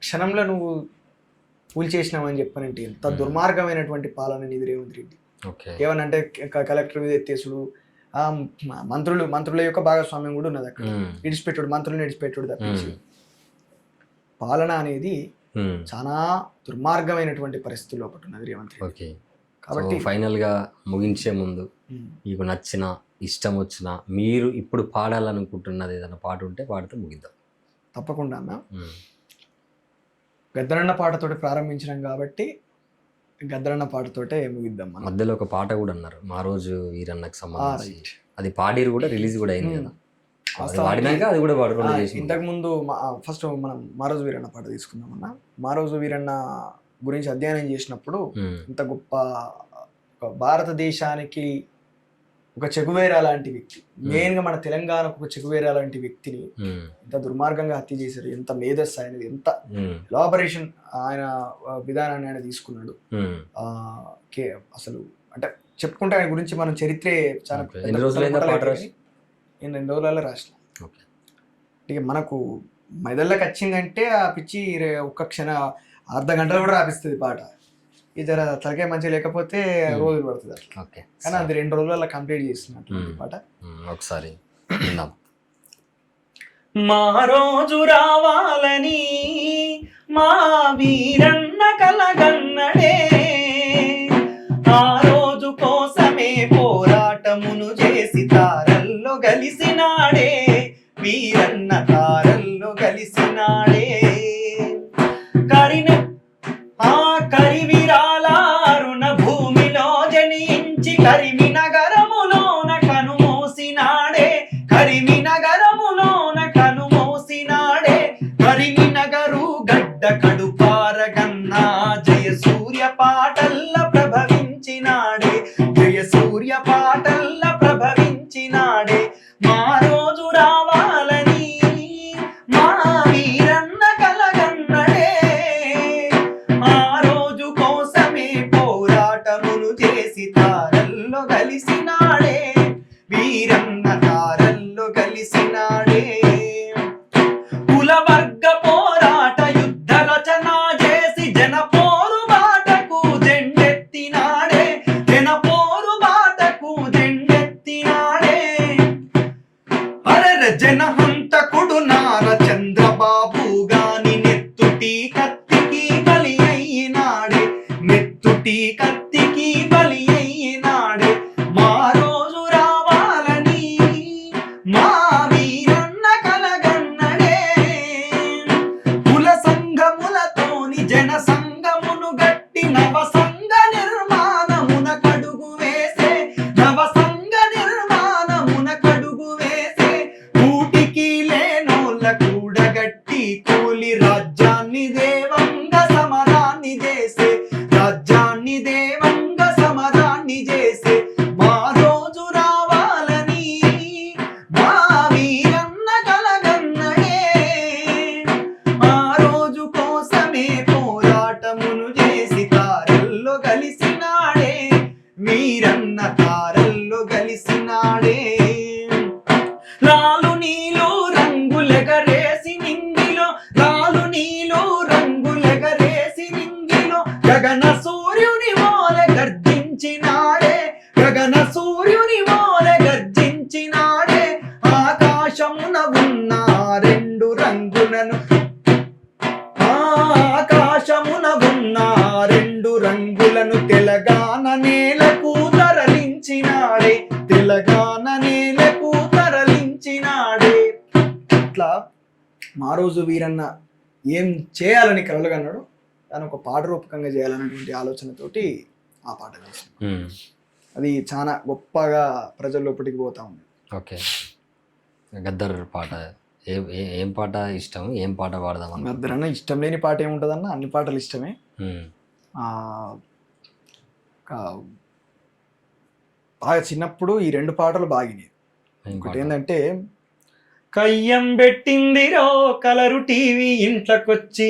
క్షణంలో నువ్వు కూల్చేసినావని చెప్పనంటే ఎంత దుర్మార్గమైనటువంటి పాలన నీది రేవంత్ రెడ్డి. ఏమనంటే కలెక్టర్ మీద ఎత్తేసుడు, మంత్రుల యొక్క భాగస్వామ్యం కూడా ఉన్నది అక్కడ. విడిచిపెట్టుడు, మంత్రులను విడిచిపెట్టుడు తప్పించి పాలన అనేది చాలా దుర్మార్గమైనటువంటి పరిస్థితుల్లో ఒకటి ఉన్నది రేవంత్ రెడ్డి. కాబట్టి ఫైనల్ గా ముగించే ముందు మీకు నచ్చిన ఇష్టం వచ్చిన మీరు ఇప్పుడు పాడాలనుకుంటున్నది ఏదైనా పాట ఉంటే పాడితే ముగిద్దాం. తప్పకుండా అన్న. గద్దరన్న పాటతోటి ప్రారంభించినాం కాబట్టి గద్దరన్న పాటతోటే ముగిద్దాం. మధ్యలో ఒక పాట కూడా అన్నారు మా రోజు ఈరన్నకు సంబంధించి, అది పాడిరు కూడా రిలీజ్ కూడా అయింది కదా. అది వాడినాక అది కూడా వాడు రెండు చేసి ఇంతకు ముందు ఫస్ట్ మనం మారోజు వీరన్న పాట తీసుకుందామన్న. మారోజు వీరన్న గురించి అధ్యయనం చేసినప్పుడు ఇంత గొప్ప భారతదేశానికి ఒక చెగువేరా లాంటి వ్యక్తి, మెయిన్ గా మన తెలంగాణకు ఒక చెగువేరా లాంటి వ్యక్తిని ఎంత దుర్మార్గంగా హత్య చేశారు, ఎంత మేధస్సు ఆయనది, ఎంత ఎలాబరేషన్ ఆయన విధానాన్ని ఆయన తీసుకున్నాడు. అసలు అంటే చెప్పుకుంటే ఆయన గురించి మనం చరిత్రే చాలా ఎన్ని రోజులైందా పాట రాసి? నేను 2 రోజులలో రాసిన. ఇక మనకు మెదళ్ళకి వచ్చిందంటే ఆ పిచ్చి ఒక్క అర్ధ గంటలు కూడా రాపిస్తుంది పాట. ఈ జర తలకే మంచిగా లేకపోతే రోజులు పడుతుంది అట్లా. కానీ అది 2 రోజులలో కంప్లీట్ చేస్తున్నట్టు పాట. ఒకసారి విందాం. మా రోజు రావాలని మా వీరన్న కలగన్నడే, ఆ రోజు కోసమే పోరాటమును చేసి తారల్లో గలిసినాడే, వీరన్న తారల్లో గలిసినాడే. కరివిరాలారుణ భూమిలో జనించి కరిమి నగరములోన కనుమోసినాడే, కరిమి నగరములోన కనుమోసినాడే. కరిమి నగరు గడ్డ కడుపారగన్నా జయ సూర్య పాటల్ల ప్రభవించినాడే, జయ సూర్య పాటల్ల ప్రభవించినాడే. మా రోజు రావాలని మా వీరన్న కలగన్నడే, ఆ రోజు కోసమే పోరాటమును చేసి తారల్లో కలిసినాడే, వీరన్న తారల్లో కలిసినాడే. కులవర్గ పోరాట యుద్ధ రచన చేసి జనపోరు బాటకు జెండెత్తినాడే, జనపోరు బాటకు జెండెత్తినాడే. అరెర జనహంతకుడు నార చంద్రబాబు గాని నెత్తుటి కత్తికి బలి అయినాడే, నెత్తుటి కత్తికి బలి అయినాడే. మా రోజు రావాలని మా వీరన్న కలగన్నడే, కుల సంఘములతోని జన సంఘమును గట్టి నవ సంఘ నిర్మాణమున కడుగు వేసే, నవ సంఘ నిర్మాణమున కడుగు వేసే. కూటికి లేనోళ్ళ కూడగట్టి కూలి రాజ్యాన్ని దేవంగా సమరాన్ని చేసే, రాజ్యాన్ని దేవంగా సమరాన్ని చేసే. మా రోజు రావాలని మా వీరన్న కలగన్నడే, ఆ రోజు కోసమే పోరాటమును చేసి తారల్లో కలిసినాడే, వీరన్న తారల్లో కలిసినాడే. లాలు నీలు రంగులెగరేసి నింగిలో, లాలు నీలు రంగులెగరేసి నింగిలో గగన సూర్యుని మోలె గర్జించినాడే, గగన సూర్యుని మోలె గర్జించినాడే. ఆకాశమున ఉన్న 2 రంగులను, ఆకాశమున ఉన్న 2 రంగులను తెలంగాణ నేలకు తరలించినాడే, తెలంగాణ నేలకు తరలించినాడే. ఇట్లా మా రోజు వీరన్న ఏం చేయాలని కలలుగన్నాడు, దాన్ని ఒక పాట రూపకంగా చేయాలనేటువంటి ఆలోచనతోటి ఆ పాట వేసాం. అది చాలా గొప్పగా ప్రజల లోపలికి పోతా ఉంది. ఓకే, గద్దర్ పాట ఏం పాట ఇష్టం, ఏం పాట పాడదాం? గద్దర్ అన్న ఇష్టం లేని పాట ఏముంటుందన్న, అన్ని పాటలు ఇష్టమే. బాగా చిన్నప్పుడు ఈ 2 పాటలు బాగినాయి. ఒకటి ఏంటంటే కయ్యం పెట్టిందిరో కలరు టీవీ ఇంట్లోకొచ్చి,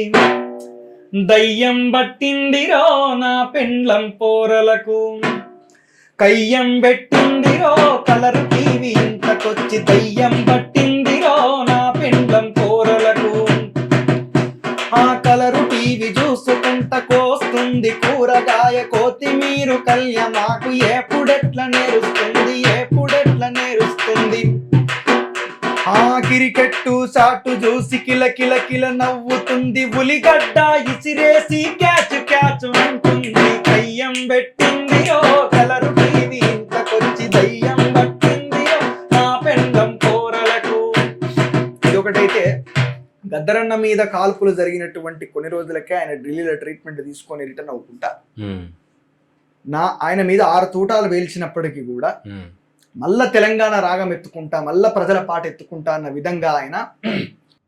దయ్యం పట్టిందిరో నా పెండ్లం పోరలకు. కయ్యం పెట్టిందిరో కలరు టీవీ ఇంట్లోకొచ్చి, దయ్యం పట్టిందిరో నా పెండ్లం పోరలకు. ఆ కలరు టీవీ చూసుకుంట కోస్తుంది కూరగాయ కొత్తిమీరు కల్య, మాకు ఎప్పుడెట్లా నేరుస్తుంది, ఎప్పుడెట్లా నేరుస్తుంది. ఆ క్రికెట్టు సాటు చూసి కిల కిల కిల నవ్వుతుంది, ఉలిగడ్డ ఇసిరేసి క్యాచ్ క్యాచ్ అంటుంది. కయ్యం పెట్టిందియో కలరు టీవీ ఇంతకొచ్చి, దయ్యం పట్టిందియో నా పెండం పోరలకు. ఇదొకటైతే గద్దరన్న మీద కాల్పులు జరిగినటువంటి కొన్ని రోజులకే ఆయన ఢిల్లీలో ట్రీట్మెంట్ తీసుకొని రిటర్న్ అవుతుంటా, ఆయన మీద 6 తూటాలు వేల్చినప్పటికీ కూడా మళ్ళా తెలంగాణ రాగం ఎత్తుకుంటా, మళ్ళా ప్రజల పాట ఎత్తుకుంటా అన్న విధంగా ఆయన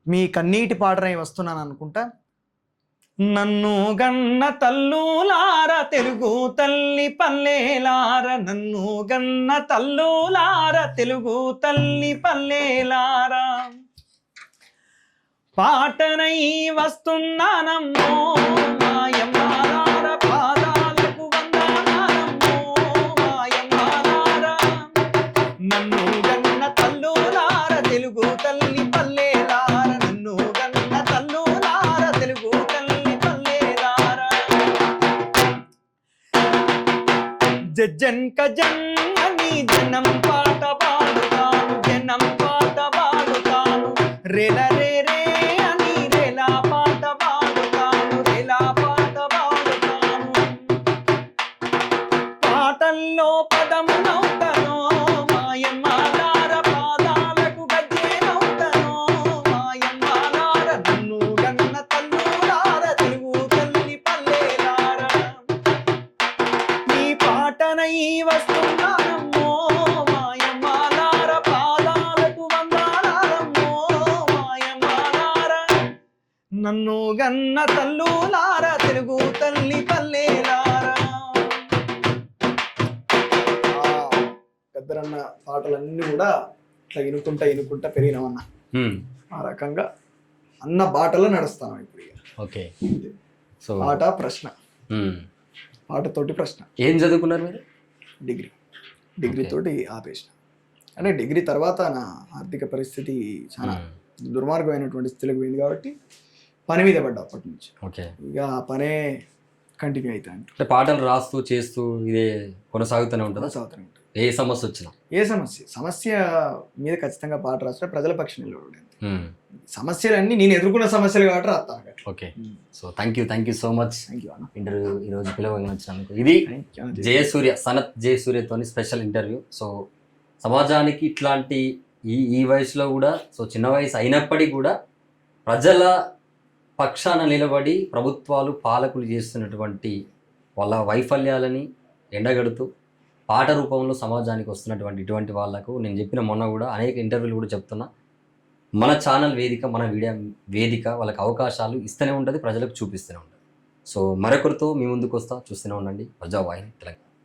మీ కన్నీటి పాటనై వస్తున్నాను అనుకుంటా. నన్ను గన్న తల్లులార తెలుగు తల్లి పల్లెలార, నన్ను గన్న తల్లులార తెలుగు తల్లి పల్లెలార, పాటనై వస్తున్నానమ్మో మాయమ్మాలార, పాదాలకు వందనాలమ్మో మాయమ్మాలార. నన్ను గన్న తల్లులార తెలుగు తల్లి పల్లెలార, నన్ను గన్న తల్లులార తెలుగు తల్లి పల్లెలార. జజ్జన్ కజన్ అని జనం పాట పాడుతాను, జనం పాట పాడుతాను, రేల రే రే అని రేలా పాట పాడుతాను, రేలా పాట పాడుతాను. పాటల్లో పదమునవుతనో మాయమ్మాలార, పాదాలకు గజ్జెనవుతనో మాయమ్మాలార. నన్ను గన్న తల్లులార తెలుగు తల్లి పల్లెలార, నీ పాటనై వస్తున్నానమ్మో మాయమ్మాలార, పాదాలకు వందనాలమ్మో మాయమ్మాలార. నన్ను గన్న తల్లులార తెలుగు తల్లి పల్లెలార. పెద్దరన్న పాటలన్నీ కూడా ఇట్లా ఇనుకుంటా పెరిగినామన్న. ఆ రకంగా అన్న బాటలో నడుస్తాను ఇప్పుడు ఇక. ఓకే. సో పాట ప్రశ్న, పాటతోటి ప్రశ్న. ఏం చదువుకున్నారు మీరు? డిగ్రీ తోటి ఆపేసిన. అంటే డిగ్రీ తర్వాత నా ఆర్థిక పరిస్థితి చాలా దుర్మార్గమైనటువంటి స్థితిలోకి పోయింది కాబట్టి పని మీద పడ్డా అప్పటి నుంచి. ఓకే. ఇక ఆ పనే కంటిన్యూ అవుతాను. అంటే పాటలు రాస్తూ చేస్తూ ఇదే కొనసాగుతూనే ఉంటుందా? సాగుతూనే ఉంటుంది. ఏ సమస్య వచ్చినా? ఏ సమస్య మీద ఖచ్చితంగా పాట రాస్తే ప్రజల పక్షం నిలబడి సమస్యలన్నీ నేను ఎదుర్కొన్న సమస్యలు కాబట్టి రాస్తాను. Okay. So thank you so much thank you అన్న. ఇంటర్వ్యూ ఈరోజు పిలవచ్చినందుకు. ఇది జయసూర్య, సనత్ జయసూర్యతోని స్పెషల్ ఇంటర్వ్యూ. సో సమాజానికి ఇట్లాంటి ఈ వయసులో కూడా, సో చిన్న వయసు అయినప్పటికీ కూడా ప్రజల పక్షాన నిలబడి ప్రభుత్వాలు పాలకులు చేస్తున్నటువంటి వాళ్ళ వైఫల్యాలని ఎండగడుతూ పాట రూపంలో సమాజానికి వస్తున్నటువంటి ఇటువంటి వాళ్ళకు నేను చెప్పిన మొన్న కూడా అనేక ఇంటర్వ్యూలు కూడా చెప్తున్నా, మన ఛానల్ వేదిక, మన మీడియా వేదిక వాళ్ళకి అవకాశాలు ఇస్తూనే ఉంటుంది, ప్రజలకు చూపిస్తూనే ఉంటుంది. సో మరొకరితో మీ ముందుకు వస్తా, చూస్తూనే ఉండండి ప్రజావాహిని తెలంగాణ.